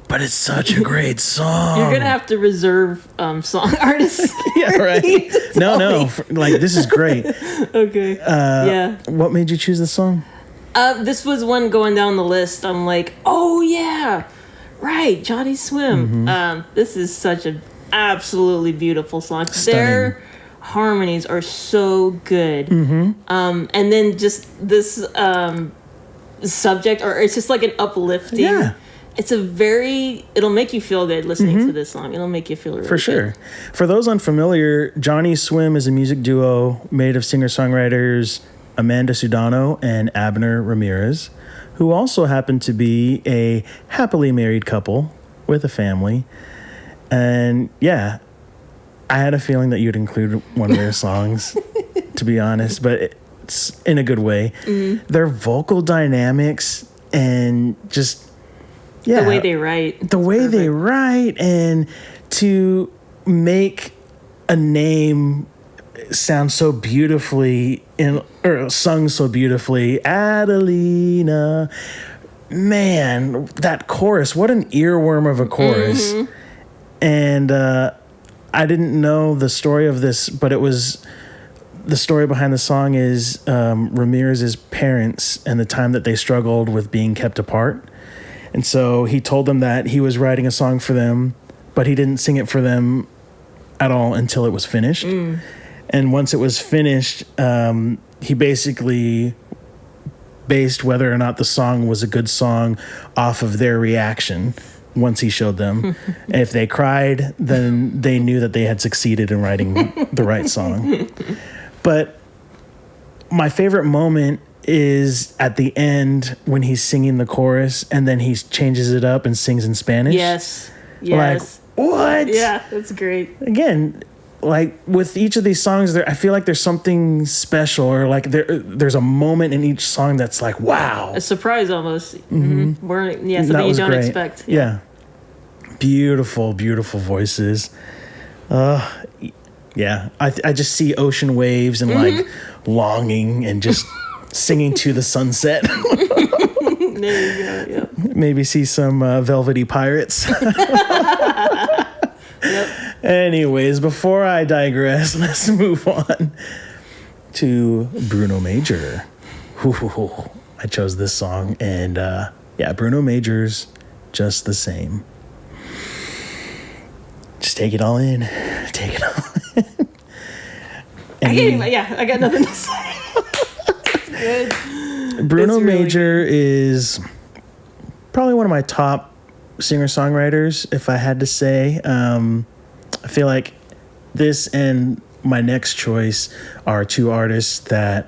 But it's such a great song. You're gonna have to reserve song artists. Yeah, right. No. Like, this is great. Okay. Yeah. What made you choose this song? This was one going down the list. I'm like, oh yeah, right, Johnny Swim. This is such an absolutely beautiful song. Stunning. Their harmonies are so good. And then just this subject, or it's just like an uplifting. Yeah. It'll make you feel good listening to this song. It'll make you feel really For sure. good. For those unfamiliar, Johnny Swim is a music duo made of singer-songwriters Amanda Sudano and Abner Ramirez, who also happen to be a happily married couple with a family. And yeah, I had a feeling that you'd include one of their songs, to be honest, but it's in a good way. Their vocal dynamics and just... yeah, the way they write. The way they write, and to make a name sounds so beautifully or sung so beautifully. Adelina. Man, that chorus, what an earworm of a chorus. And I didn't know the story of this, but it was the story behind the song is Ramirez's parents and the time that they struggled with being kept apart. And so he told them that he was writing a song for them, but he didn't sing it for them at all until it was finished. And once it was finished, he basically based whether or not the song was a good song off of their reaction once he showed them. And if they cried, then they knew that they had succeeded in writing the right song. But my favorite moment is at the end when he's singing the chorus and then he changes it up and sings in Spanish. Yes. Like, what? Yeah, that's great. Again, like with each of these songs, I feel like there's something special, or like there's a moment in each song that's like, wow, a surprise almost. Something you don't great. expect. Yeah, beautiful, beautiful voices. Yeah, I just see ocean waves and like longing and just singing to the sunset. There you go. Yep. Maybe see some velvety pirates. Yep. Anyways, before I digress, let's move on to Bruno Major. I chose this song, and Bruno Major's Just the Same. Just take it all in. Take it all in. I got nothing to say. It's good. Bruno It's really Major is probably one of my top singer-songwriters, if I had to say. I feel like this and my next choice are two artists that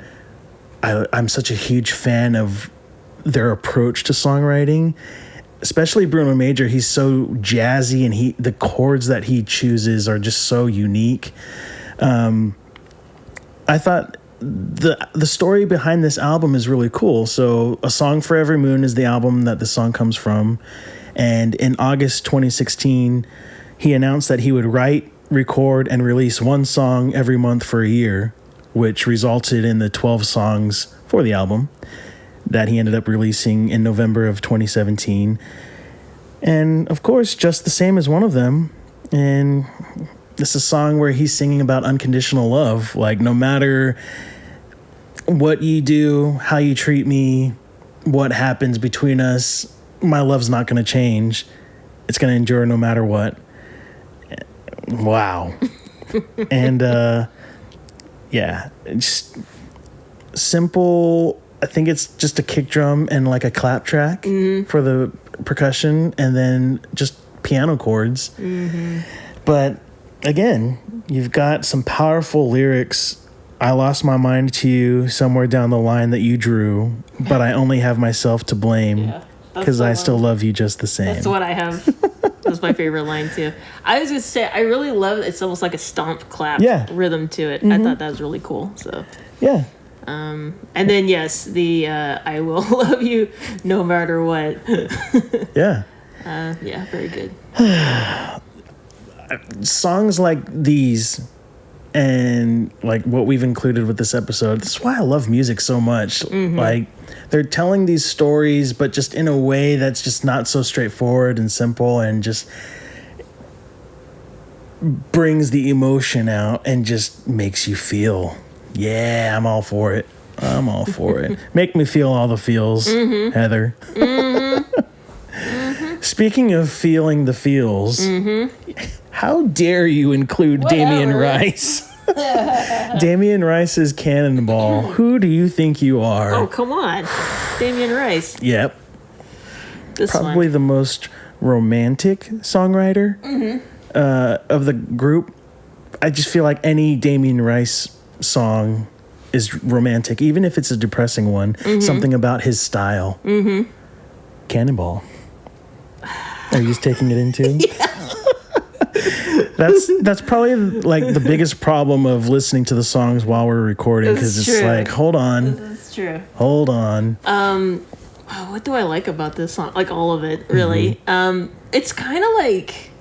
I'm such a huge fan of their approach to songwriting. Especially Bruno Major, he's so jazzy, and the chords that he chooses are just so unique. I thought the story behind this album is really cool. So A Song for Every Moon is the album that the song comes from. And in August 2016, he announced that he would write, record, and release one song every month for a year, which resulted in the 12 songs for the album that he ended up releasing in November of 2017. And of course, Just the Same is one of them. And this is a song where he's singing about unconditional love. Like, no matter what you do, how you treat me, what happens between us, my love's not going to change. It's going to endure no matter what. Wow. And just simple. I think it's just a kick drum and like a clap track for the percussion, and then just piano chords. But again, you've got some powerful lyrics. I lost my mind to you somewhere down the line that you drew, but I only have myself to blame because I still love you just the same. That's what I have. That's my favorite line too. I was gonna say I really love it. It's almost like a stomp clap rhythm to it. I thought that was really cool. So yeah. And then yes, the I will love you no matter what. Yeah. Very good. Songs like these and like what we've included with this episode, that's why I love music so much. Like, they're telling these stories, but just in a way that's just not so straightforward and simple, and just brings the emotion out and just makes you feel. Yeah, I'm all for it. I'm all for it. Make me feel all the feels, Heather. Speaking of feeling the feels, how dare you include Damien Rice? Damien Rice's Cannonball. Who do you think you are? Oh, come on. Damien Rice. Yep. This Probably one. the most romantic songwriter of the group. I just feel like any Damien Rice song is romantic, even if it's a depressing one. Something about his style. Cannonball. Are you just taking it into? That's probably like the biggest problem of listening to the songs while we're recording, because it's like, hold on. This is true. Hold on. What do I like about this song? Like all of it, really. It's kind of like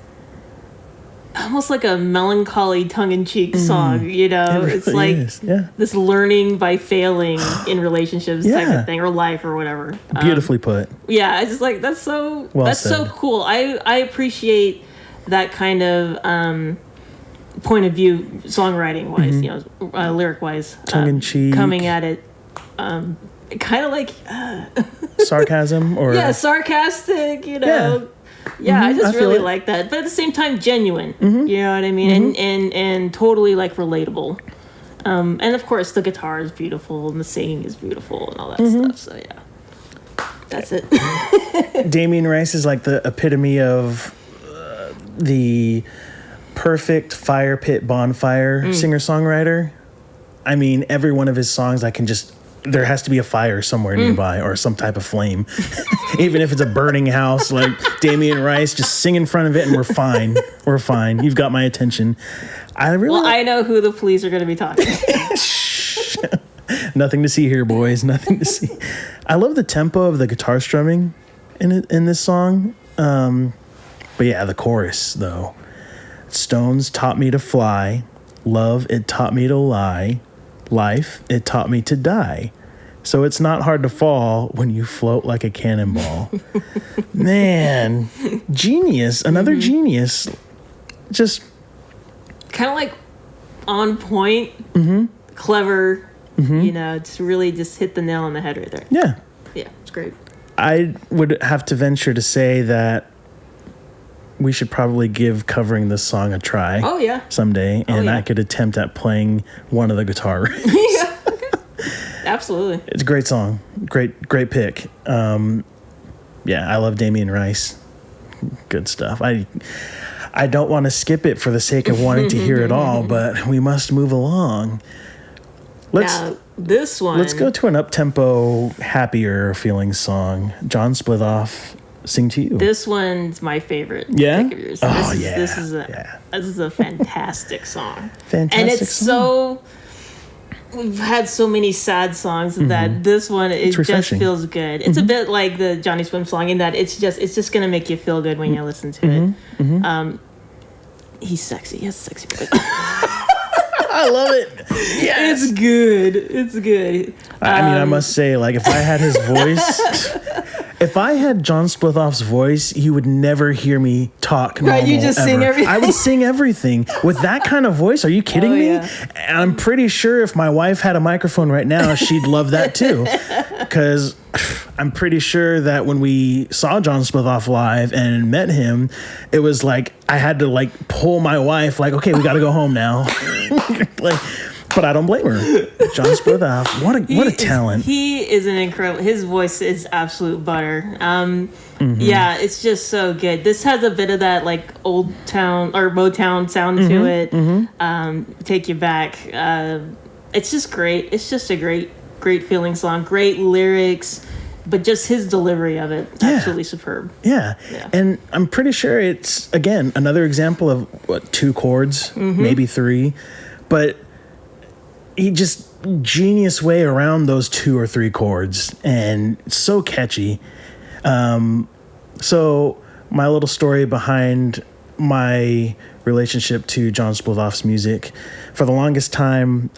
almost like a melancholy tongue-in-cheek song, you know? It It's really like is, yeah. this learning by failing in relationships type Yeah. of thing, or life or whatever. Beautifully put. Yeah, I just like that's so Well that's so said. cool. I appreciate that kind of point of view, songwriting wise, you know, lyric wise, Tongue-in-cheek. coming at it, kind of like Sarcasm or yeah, sarcastic, you know. Yeah, I I just feel really it. like that, but at the same time, genuine. You know what I mean, and totally like relatable. And of course, the guitar is beautiful, and the singing is beautiful, and all that stuff. So yeah, that's it. Damien Rice is like the epitome of the perfect fire pit bonfire singer-songwriter. I mean, every one of his songs, I can just, there has to be a fire somewhere nearby or some type of flame. Even if it's a burning house, like Damien Rice, just sing in front of it and we're fine. We're fine. You've got my attention. I really Well, I know who the police are going to be talking. Nothing to see here, boys. Nothing to see. I love the tempo of the guitar strumming in this song. But yeah, the chorus, though. Stones taught me to fly. Love, it taught me to lie. Life, it taught me to die. So it's not hard to fall when you float like a cannonball. Man, genius. Another genius. Just Kind of like on point, clever. You know, just really just hit the nail on the head right there. yeah. Yeah, it's great. I would have to venture to say that we should probably give covering this song a try Oh yeah. someday, and yeah. I could attempt at playing one of the guitar riffs. Yeah. Absolutely. It's a great song. Great pick. Yeah, I love Damien Rice. Good stuff. I don't want to skip it for the sake of wanting to hear it all, but we must move along. Now this one. Let's go to an up-tempo, happier feeling song. John Splithoff, Sing to You. This one's my favorite. Yeah? pick of yours. Oh, this yeah. This is a fantastic song. Fantastic And it's song. so. We've had so many sad songs that this one just refreshing. feels good. It's a bit like the Johnny Swim song in that it's just gonna make you feel good when you listen to it. He's sexy. He has a sexy voice. I love it. Yes. It's good. It's good. I mean, I must say, like, if I had his voice, if I had John Splithoff's voice, you would never hear me talk normal. Right, you just ever. sing everything. I would sing everything with that kind of voice. Are you kidding Oh, me? yeah. And I'm pretty sure if my wife had a microphone right now, she'd love that too. Because I'm pretty sure that when we saw John Splithoff live and met him, it was like I had to like pull my wife, like, okay, we got to go home now. Like, but I don't blame her. John Splithoff, what a talent. He is an incredible. His voice is absolute butter. Yeah, it's just so good. This has a bit of that like old town or Motown sound to it. Take you back. It's just great. It's just a great feeling song. Great lyrics, but just his delivery of it, absolutely superb. Yeah. And I'm pretty sure it's, again, another example of what, 2 chords, maybe 3, but he just genius way around those 2 or 3 chords, and it's so catchy. So my little story behind my relationship to John Splithoff's music, for the longest time,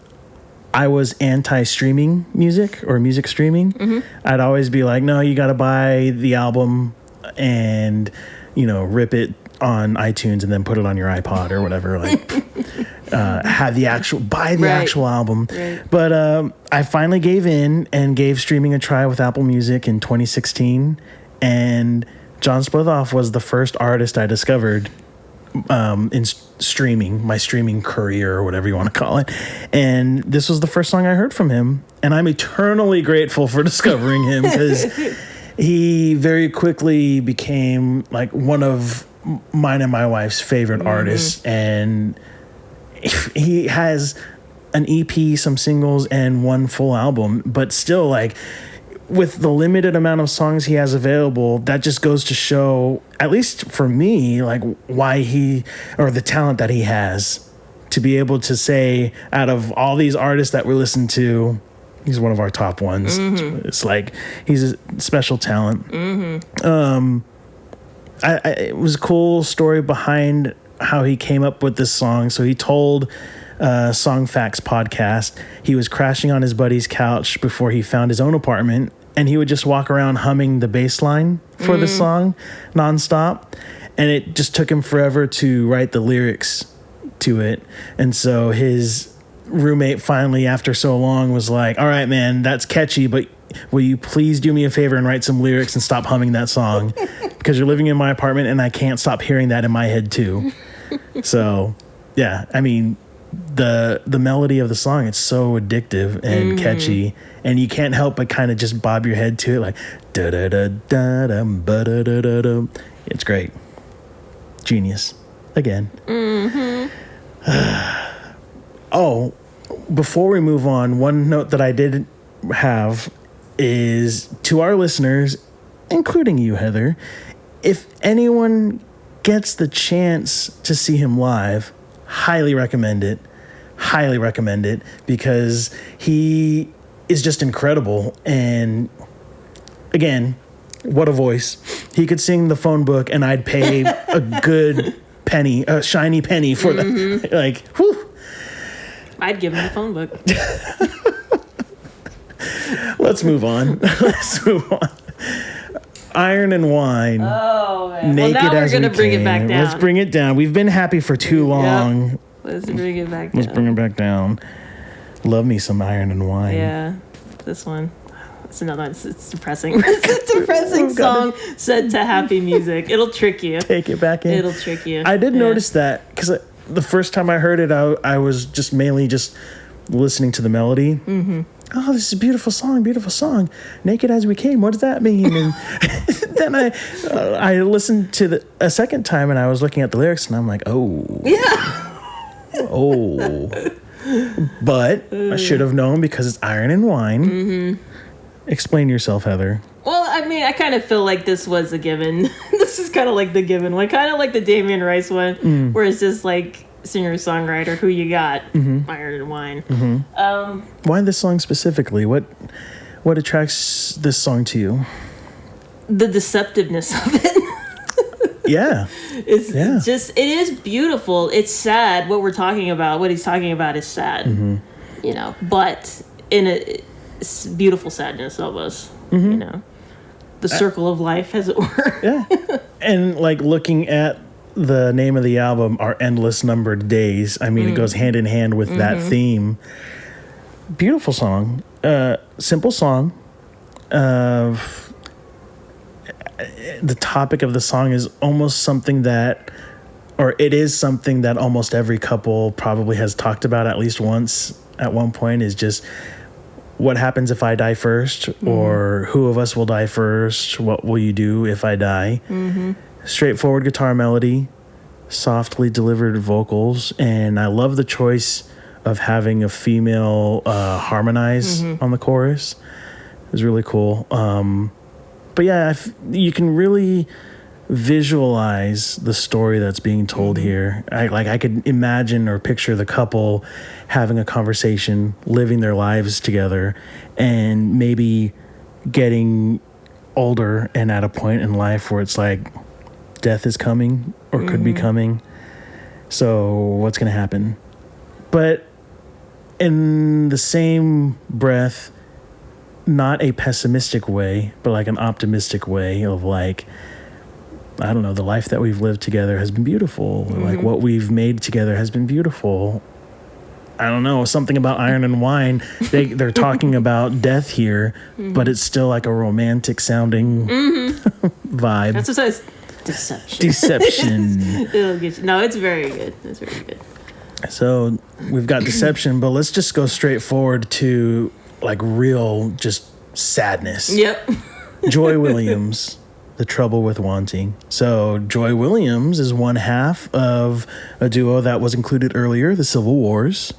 I was anti-streaming music or music streaming. I'd always be like, no, you got to buy the album and, rip it on iTunes and then put it on your iPod or whatever. Like, buy the actual album. Right. But I finally gave in and gave streaming a try with Apple Music in 2016. And John Splithoff was the first artist I discovered in streaming, my streaming career or whatever you want to call it. And this was the first song I heard from him. And I'm eternally grateful for discovering him because he very quickly became like one of mine and my wife's favorite artists. And he has an EP, some singles, and 1 full album. But still, like, with the limited amount of songs he has available, that just goes to show, at least for me, like why the talent that he has to be able to say, out of all these artists that we listen to, he's one of our top ones. It's like he's a special talent. It was a cool story behind how he came up with this song. So he told Song Facts podcast he was crashing on his buddy's couch before he found his own apartment, and he would just walk around humming the bass line for the song nonstop, and it just took him forever to write the lyrics to it. And so his roommate finally, after so long, was like, all right, man, that's catchy, but will you please do me a favor and write some lyrics and stop humming that song, because you're living in my apartment and I can't stop hearing that in my head too. So yeah, I mean, the melody of the song, it's so addictive and catchy, and you can't help but kind of just bob your head to it, like da da da da da ba da da da da. It's great. Genius again. Oh, before we move on, one note that I did have is to our listeners, including you, Heather, if anyone gets the chance to see him live, highly recommend it. Highly recommend it, because he is just incredible. And again, what a voice. He could sing the phone book and I'd pay a good penny, a shiny penny for that. Like, whew. I'd give him the phone book. Let's move on. Let's move on. Iron and Wine. Oh, man. Naked well, now as we're going we to bring came. it back down. Let's bring it down. We've been happy for too long. Yep. Let's bring it back down. Let's bring it back down. Love me some Iron and Wine. Yeah, this one. It's another one. It's depressing. It's a depressing song set to happy music. It'll trick you. Take it back in. It'll trick you. I did notice that, because the first time I heard it, I was just mainly just listening to the melody. Mm-hmm. Oh, this is a beautiful song, beautiful song. Naked as we came. What does that mean? And then I listened to a second time, and I was looking at the lyrics, and I'm like, oh. Yeah. Oh. But I should have known, because it's Iron and Wine. Mm-hmm. Explain yourself, Heather. Well, I mean, I kind of feel like this was a given. This is kind of like the given one. Kind of like the Damien Rice one, where it's just like singer-songwriter, who you got, Iron and Wine. Mm-hmm. Why this song specifically? What attracts this song to you? The deceptiveness of it. Yeah. It's just, it is beautiful. It's sad. What he's talking about is sad. Mm-hmm. You know, but in a beautiful sadness almost. Mm-hmm. You know, the circle of life, as it were. Yeah. And like, looking at the name of the album, Our Endless Numbered Days, I mean, it goes hand in hand with that theme. Beautiful song. Simple song. The topic of the song is almost something that, or it is something that almost every couple probably has talked about at least once at one point, is just, what happens if I die first? Or who of us will die first? What will you do if I die? Mm-hmm. Straightforward guitar melody, softly delivered vocals, and I love the choice of having a female harmonize on the chorus. It was really cool. But yeah, you can really visualize the story that's being told here. I could imagine or picture the couple having a conversation, living their lives together, and maybe getting older and at a point in life where it's like, death is coming or could be coming. So what's going to happen? But in the same breath, not a pessimistic way, but like an optimistic way of like, I don't know, the life that we've lived together has been beautiful. Like, what we've made together has been beautiful. I don't know, something about Iron and Wine. They're talking about death here, but it's still like a romantic sounding vibe. That's what says deception. Deception. It'll get you. No, it's very good. It's very good. So we've got deception, but let's just go straight forward to like real just sadness. Yep. Joy Williams, The Trouble with Wanting. So Joy Williams is one half of a duo that was included earlier, the Civil Wars.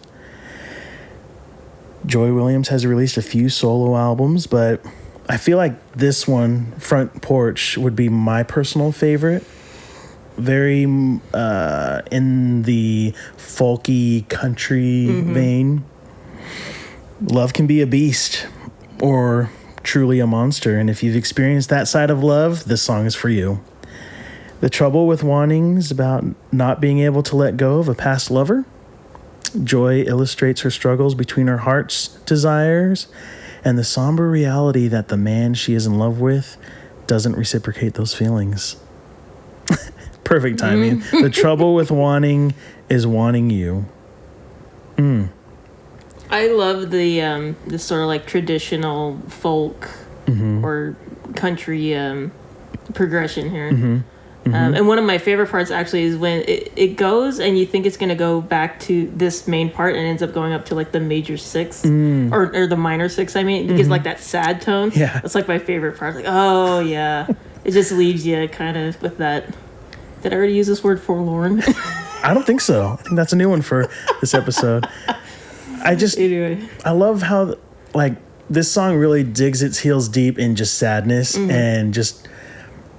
Joy Williams has released a few solo albums, but I feel like this one, Front Porch, would be my personal favorite. Very in the folky country vein. Love can be a beast or truly a monster, and if you've experienced that side of love, this song is for you. The trouble with wanting is about not being able to let go of a past lover. Joy illustrates her struggles between her heart's desires and the somber reality that the man she is in love with doesn't reciprocate those feelings. Perfect timing. The trouble with wanting is wanting you. I love the this sort of like traditional folk or country progression here. And one of my favorite parts actually is when it goes and you think it's going to go back to this main part and ends up going up to like the major sixth or the minor sixth. I mean, it gives like that sad tone. Yeah. That's like my favorite part. Like, oh yeah, it just leaves you kind of with that. Did I already use this word forlorn? I don't think so. I think that's a new one for this episode. Anyway. I love how like this song really digs its heels deep in just sadness and just.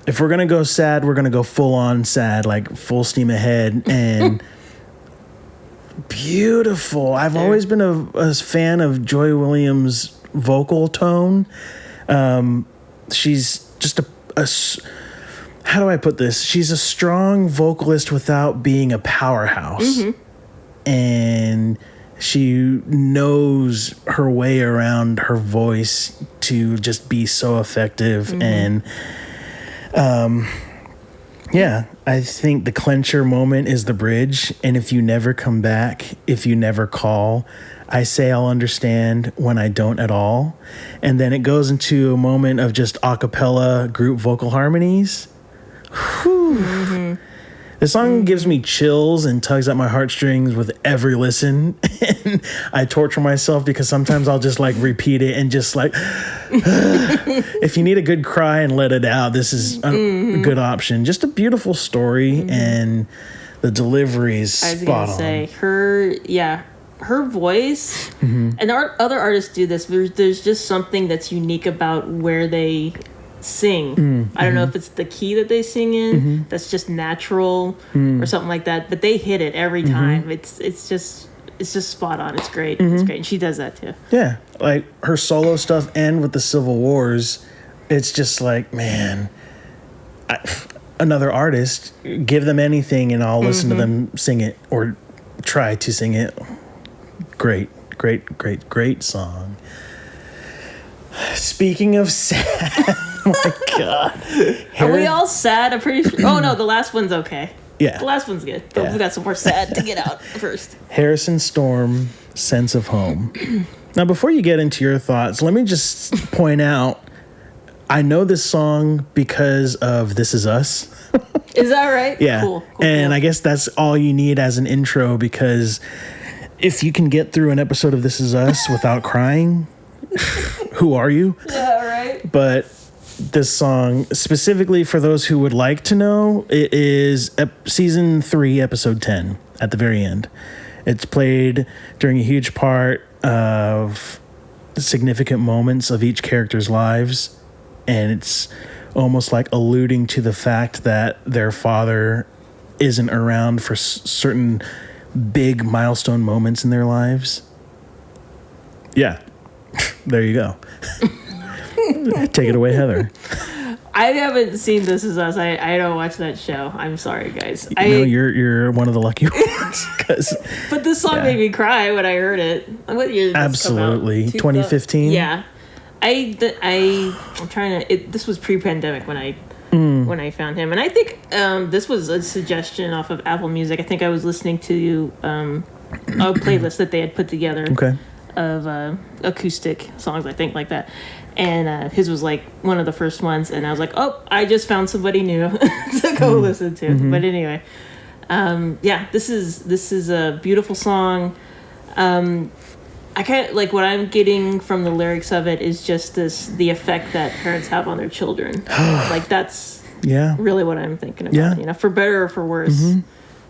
If we're going to go sad, we're going to go full on sad, like full steam ahead and beautiful. I've always been a fan of Joy Williams' vocal tone. She's just how do I put this? She's a strong vocalist without being a powerhouse. And she knows her way around her voice to just be so effective and yeah, I think the clencher moment is the bridge. And if you never come back, if you never call, I say I'll understand when I don't at all. And then it goes into a moment of just a cappella group vocal harmonies. Whew. The song gives me chills and tugs at my heartstrings with every listen. And I torture myself because sometimes I'll just like repeat it and just like, if you need a good cry and let it out, this is a good option. Just a beautiful story and the delivery is spot on. Say her voice and other artists do this. There's just something that's unique about where they sing. I don't know if it's the key that they sing in that's just natural or something like that, but they hit it every time. It's just spot on. It's great. It's great. And she does that too. Yeah, like her solo stuff and with the Civil Wars, it's just like, man, another artist, give them anything and I'll listen to them sing it or try to sing it. Great song. Speaking of sad, oh my God. Are we all sad? I'm pretty sure. Oh no, the last one's okay. Yeah. The last one's good. But we got some more sad to get out first. Harrison Storm, Sense of Home. Now, before you get into your thoughts, let me just point out, I know this song because of This Is Us. Is that right? Yeah. Cool. And I guess that's all you need as an intro, because if you can get through an episode of This Is Us without crying, who are you? Yeah, right. But this song, specifically for those who would like to know, it is season 3, episode 10 at the very end. It's played during a huge part of significant moments of each character's lives. And it's almost like alluding to the fact that their father isn't around for certain big milestone moments in their lives. Yeah. There you go. Take it away, Heather. I haven't seen This Is Us. I don't watch that show. I'm sorry, guys. No, you're one of the lucky ones. But this song made me cry when I heard it. What year did this come out? Absolutely. 2015? Yeah. I'm trying to... This was pre-pandemic when I found him. And I think this was a suggestion off of Apple Music. I think I was listening to a playlist that they had put together. Okay. Of acoustic songs, I think, like that. And his was like one of the first ones. And I was like, oh, I just found somebody new to go listen to. But anyway, this is a beautiful song. I kind of like what I'm getting from the lyrics of it is just the effect that parents have on their children. Like that's really what I'm thinking about. Yeah. You know, for better or for worse,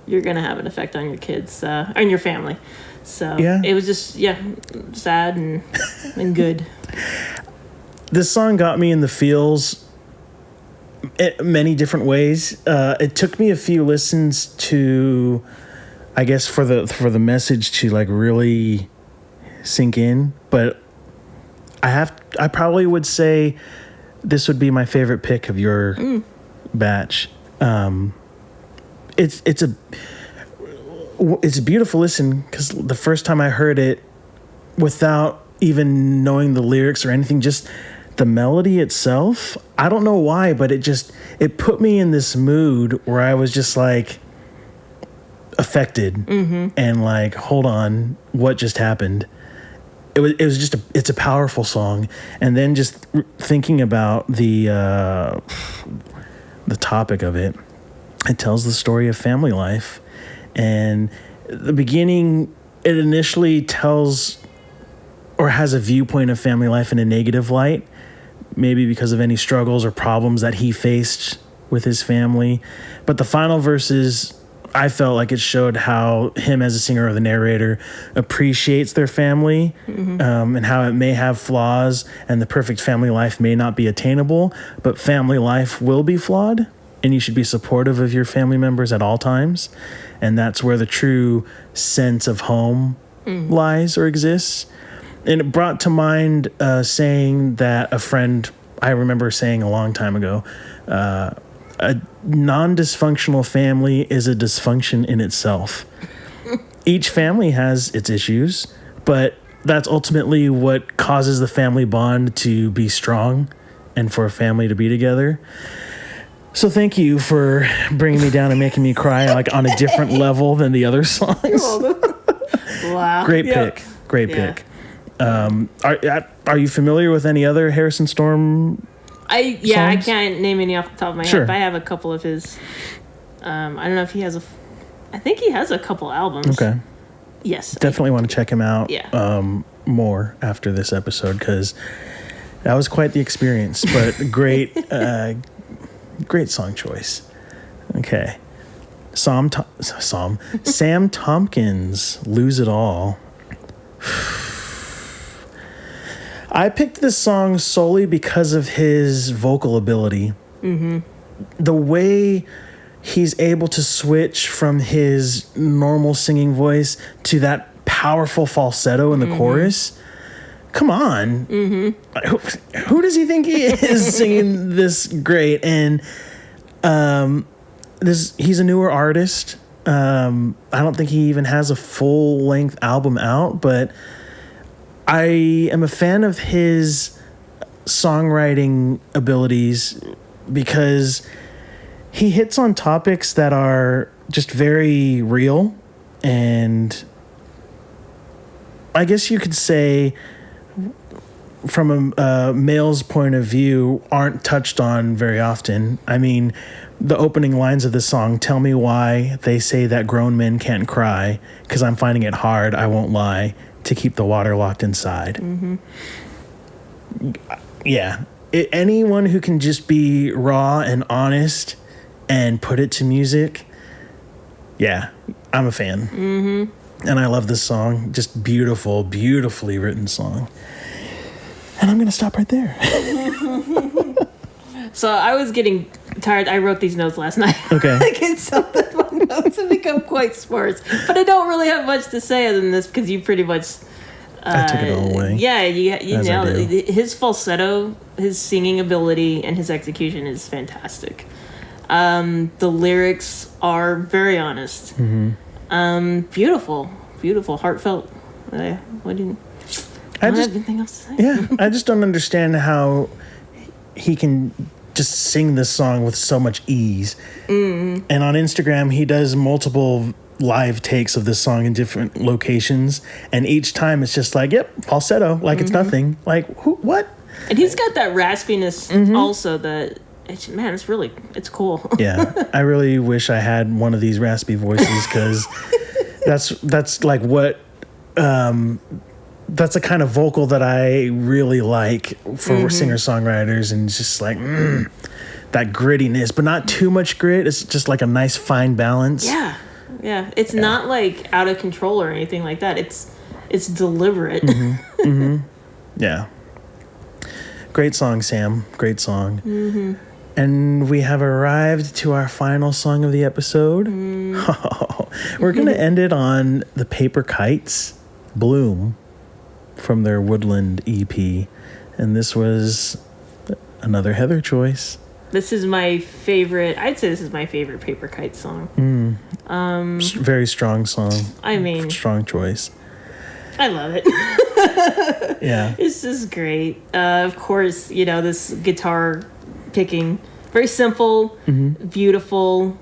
you're gonna have an effect on your kids and your family. So it was just sad and good. This song got me in the feels in many different ways. It took me a few listens to, I guess, for the message to like really sink in. But I probably would say this would be my favorite pick of your batch. It's a beautiful listen, because the first time I heard it, without even knowing the lyrics or anything, just the melody itself, I don't know why, but it put me in this mood where I was just like affected and like, hold on, what just happened? It's a powerful song. And then just thinking about the topic of it, it tells the story of family life. And the beginning, it initially tells or has a viewpoint of family life in a negative light, maybe because of any struggles or problems that he faced with his family. But the final verses, I felt like it showed how him as a singer or the narrator appreciates their family, and how it may have flaws and the perfect family life may not be attainable, but family life will be flawed, and you should be supportive of your family members at all times. And that's where the true sense of home lies or exists. And it brought to mind saying that a friend I remember saying a long time ago, a non-dysfunctional family is a dysfunction in itself. Each family has its issues, but that's ultimately what causes the family bond to be strong and for a family to be together. So thank you for bringing me down and making me cry like on a different level than the other songs. Wow. Great pick. Great pick. Are you familiar with any other Harrison Storm I songs? can't name any off the top of my Sure. head, but I have a couple of his. I don't know if he has I think he has a couple albums. Okay. Yes. Definitely want to check him out Yeah. more after this episode, because that was quite the experience, but great great song choice. Okay. Sam Tompkins, Lose It All. I picked this song solely because of his vocal ability. The way he's able to switch from his normal singing voice to that powerful falsetto in the chorus. Come on. Who does he think he is singing this great? And he's a newer artist. I don't think he even has a full-length album out, but I am a fan of his songwriting abilities because he hits on topics that are just very real, and I guess you could say from a male's point of view aren't touched on very often. I mean, the opening lines of the song tell me why they say that grown men can't cry, because I'm finding it hard, I won't lie, to keep the water locked inside. Yeah. Anyone who can just be raw and honest and put it to music, yeah, I'm a fan. And I love this song. Just beautiful, beautifully written song. And I'm going to stop right there. So I was getting tired. I wrote these notes last night. Okay. I can tell that my notes have become quite sparse. But I don't really have much to say other than this, because you pretty much... I took it all away. Yeah, you As I nailed do. it. His falsetto, his singing ability, and his execution is fantastic. The lyrics are very honest. Beautiful, heartfelt. What didn't... I don't have anything else to say. Yeah, I just don't understand how he can just sing this song with so much ease. And on Instagram, he does multiple live takes of this song in different locations, and each time it's just like, yep, falsetto, like it's nothing. Like, what? And he's got that raspiness also that, it's cool. Yeah, I really wish I had one of these raspy voices, because that's like what... that's a kind of vocal that I really like for singer-songwriters, and just like that grittiness, but not too much grit. It's just like a nice fine balance. Yeah. It's not like out of control or anything like that. It's deliberate. Yeah. Great song, Sam. Great song. And we have arrived to our final song of the episode. We're going to end it on the Paper Kites, Bloom, from their Woodland EP. And this was another Heather choice. This is my favorite. I'd say this is my favorite Paper Kite song. Very strong song. I mean, strong choice. I love it. Yeah. This is great. Of course, this guitar picking. Very simple, beautiful.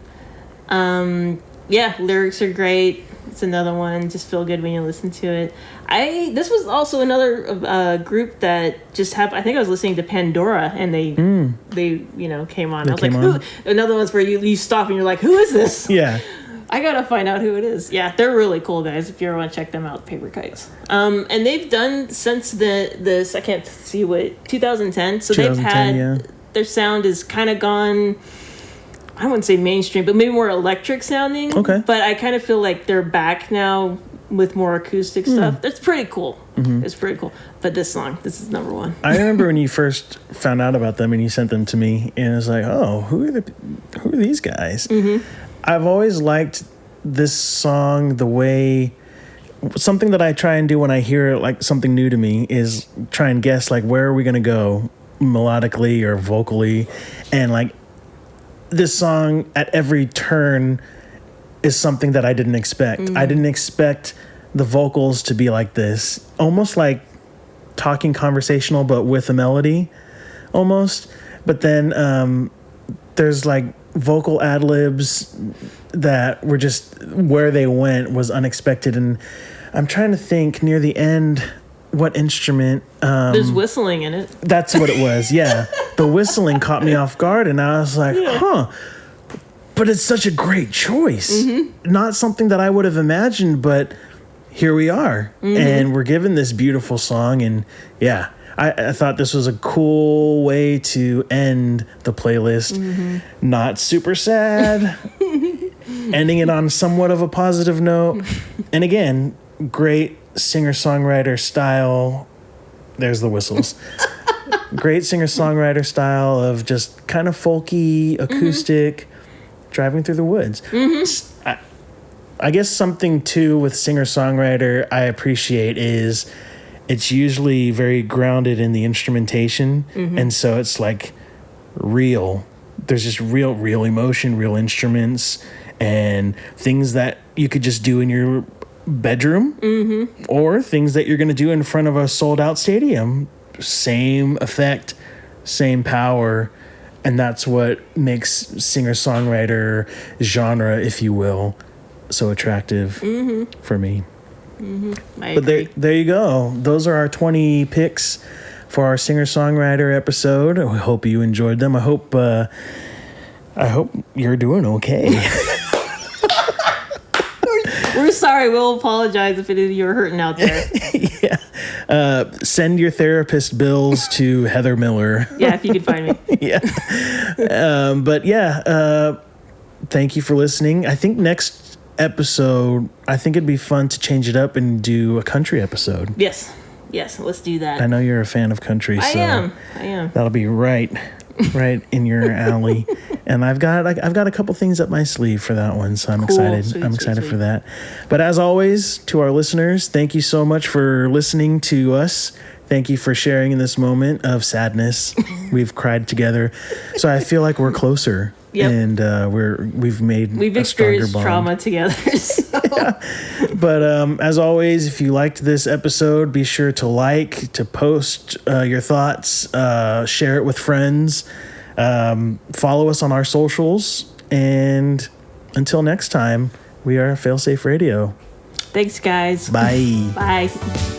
Lyrics are great. It's another one. Just feel good when you listen to it. This was also another group that just happened. I think I was listening to Pandora, and they came on. I was like, who? Another one's where you stop and you're like, who is this? Yeah. I gotta find out who it is. Yeah, they're really cool guys. If you ever want to check them out, Paper Kites. And they've done since this. I can't see what 2010. So they've had their sound is kind of gone. I wouldn't say mainstream, but maybe more electric sounding. Okay. But I kind of feel like they're back now with more acoustic stuff. That's pretty cool. It's pretty cool. But this is number one. I remember when you first found out about them and you sent them to me, and it was like, oh, who are these guys? I've always liked this song the way. Something that I try and do when I hear like something new to me is try and guess like where are we gonna go melodically or vocally, and like. This song at every turn is something that I didn't expect. I didn't expect the vocals to be like this, almost like talking conversational, but with a melody almost. But then there's like vocal ad libs that were just where they went was unexpected. And I'm trying to think near the end, what instrument? There's whistling in it. That's what it was. Yeah. The whistling caught me off guard, and I was like, huh. But it's such a great choice. Not something that I would have imagined, but here we are. And we're given this beautiful song. And yeah, I thought this was a cool way to end the playlist. Not super sad. Ending it on somewhat of a positive note. And again, great singer-songwriter style. There's the whistles. Great singer-songwriter style of just kind of folky, acoustic, driving through the woods. I guess something too with singer-songwriter I appreciate is it's usually very grounded in the instrumentation, and so it's like real. There's just real emotion, real instruments, and things that you could just do in your bedroom, or things that you're going to do in front of a sold-out stadium. Same effect, same power, and that's what makes singer-songwriter genre, if you will, so attractive for me. But there you go. Those are our 20 picks for our singer-songwriter episode. We hope you enjoyed them. I hope you're doing okay. We're sorry. We'll apologize if any of you are hurting out there. Yeah. Send your therapist bills to Heather Miller. Yeah, if you could find me. Yeah. But yeah, thank you for listening. I think next episode, I think it'd be fun to change it up and do a country episode. Yes, let's do that. I know you're a fan of country. I am. That'll be right in your alley. And I've got a couple things up my sleeve for that one, so I'm excited. I'm excited for that. But as always, to our listeners, thank you so much for listening to us. Thank you for sharing in this moment of sadness. We've cried together, so I feel like we're closer. Yep. And we've experienced trauma together. So. Yeah. But as always, if you liked this episode, be sure to like, to post your thoughts, share it with friends, follow us on our socials, and until next time, we are Failsafe Radio. Thanks, guys. Bye. Bye.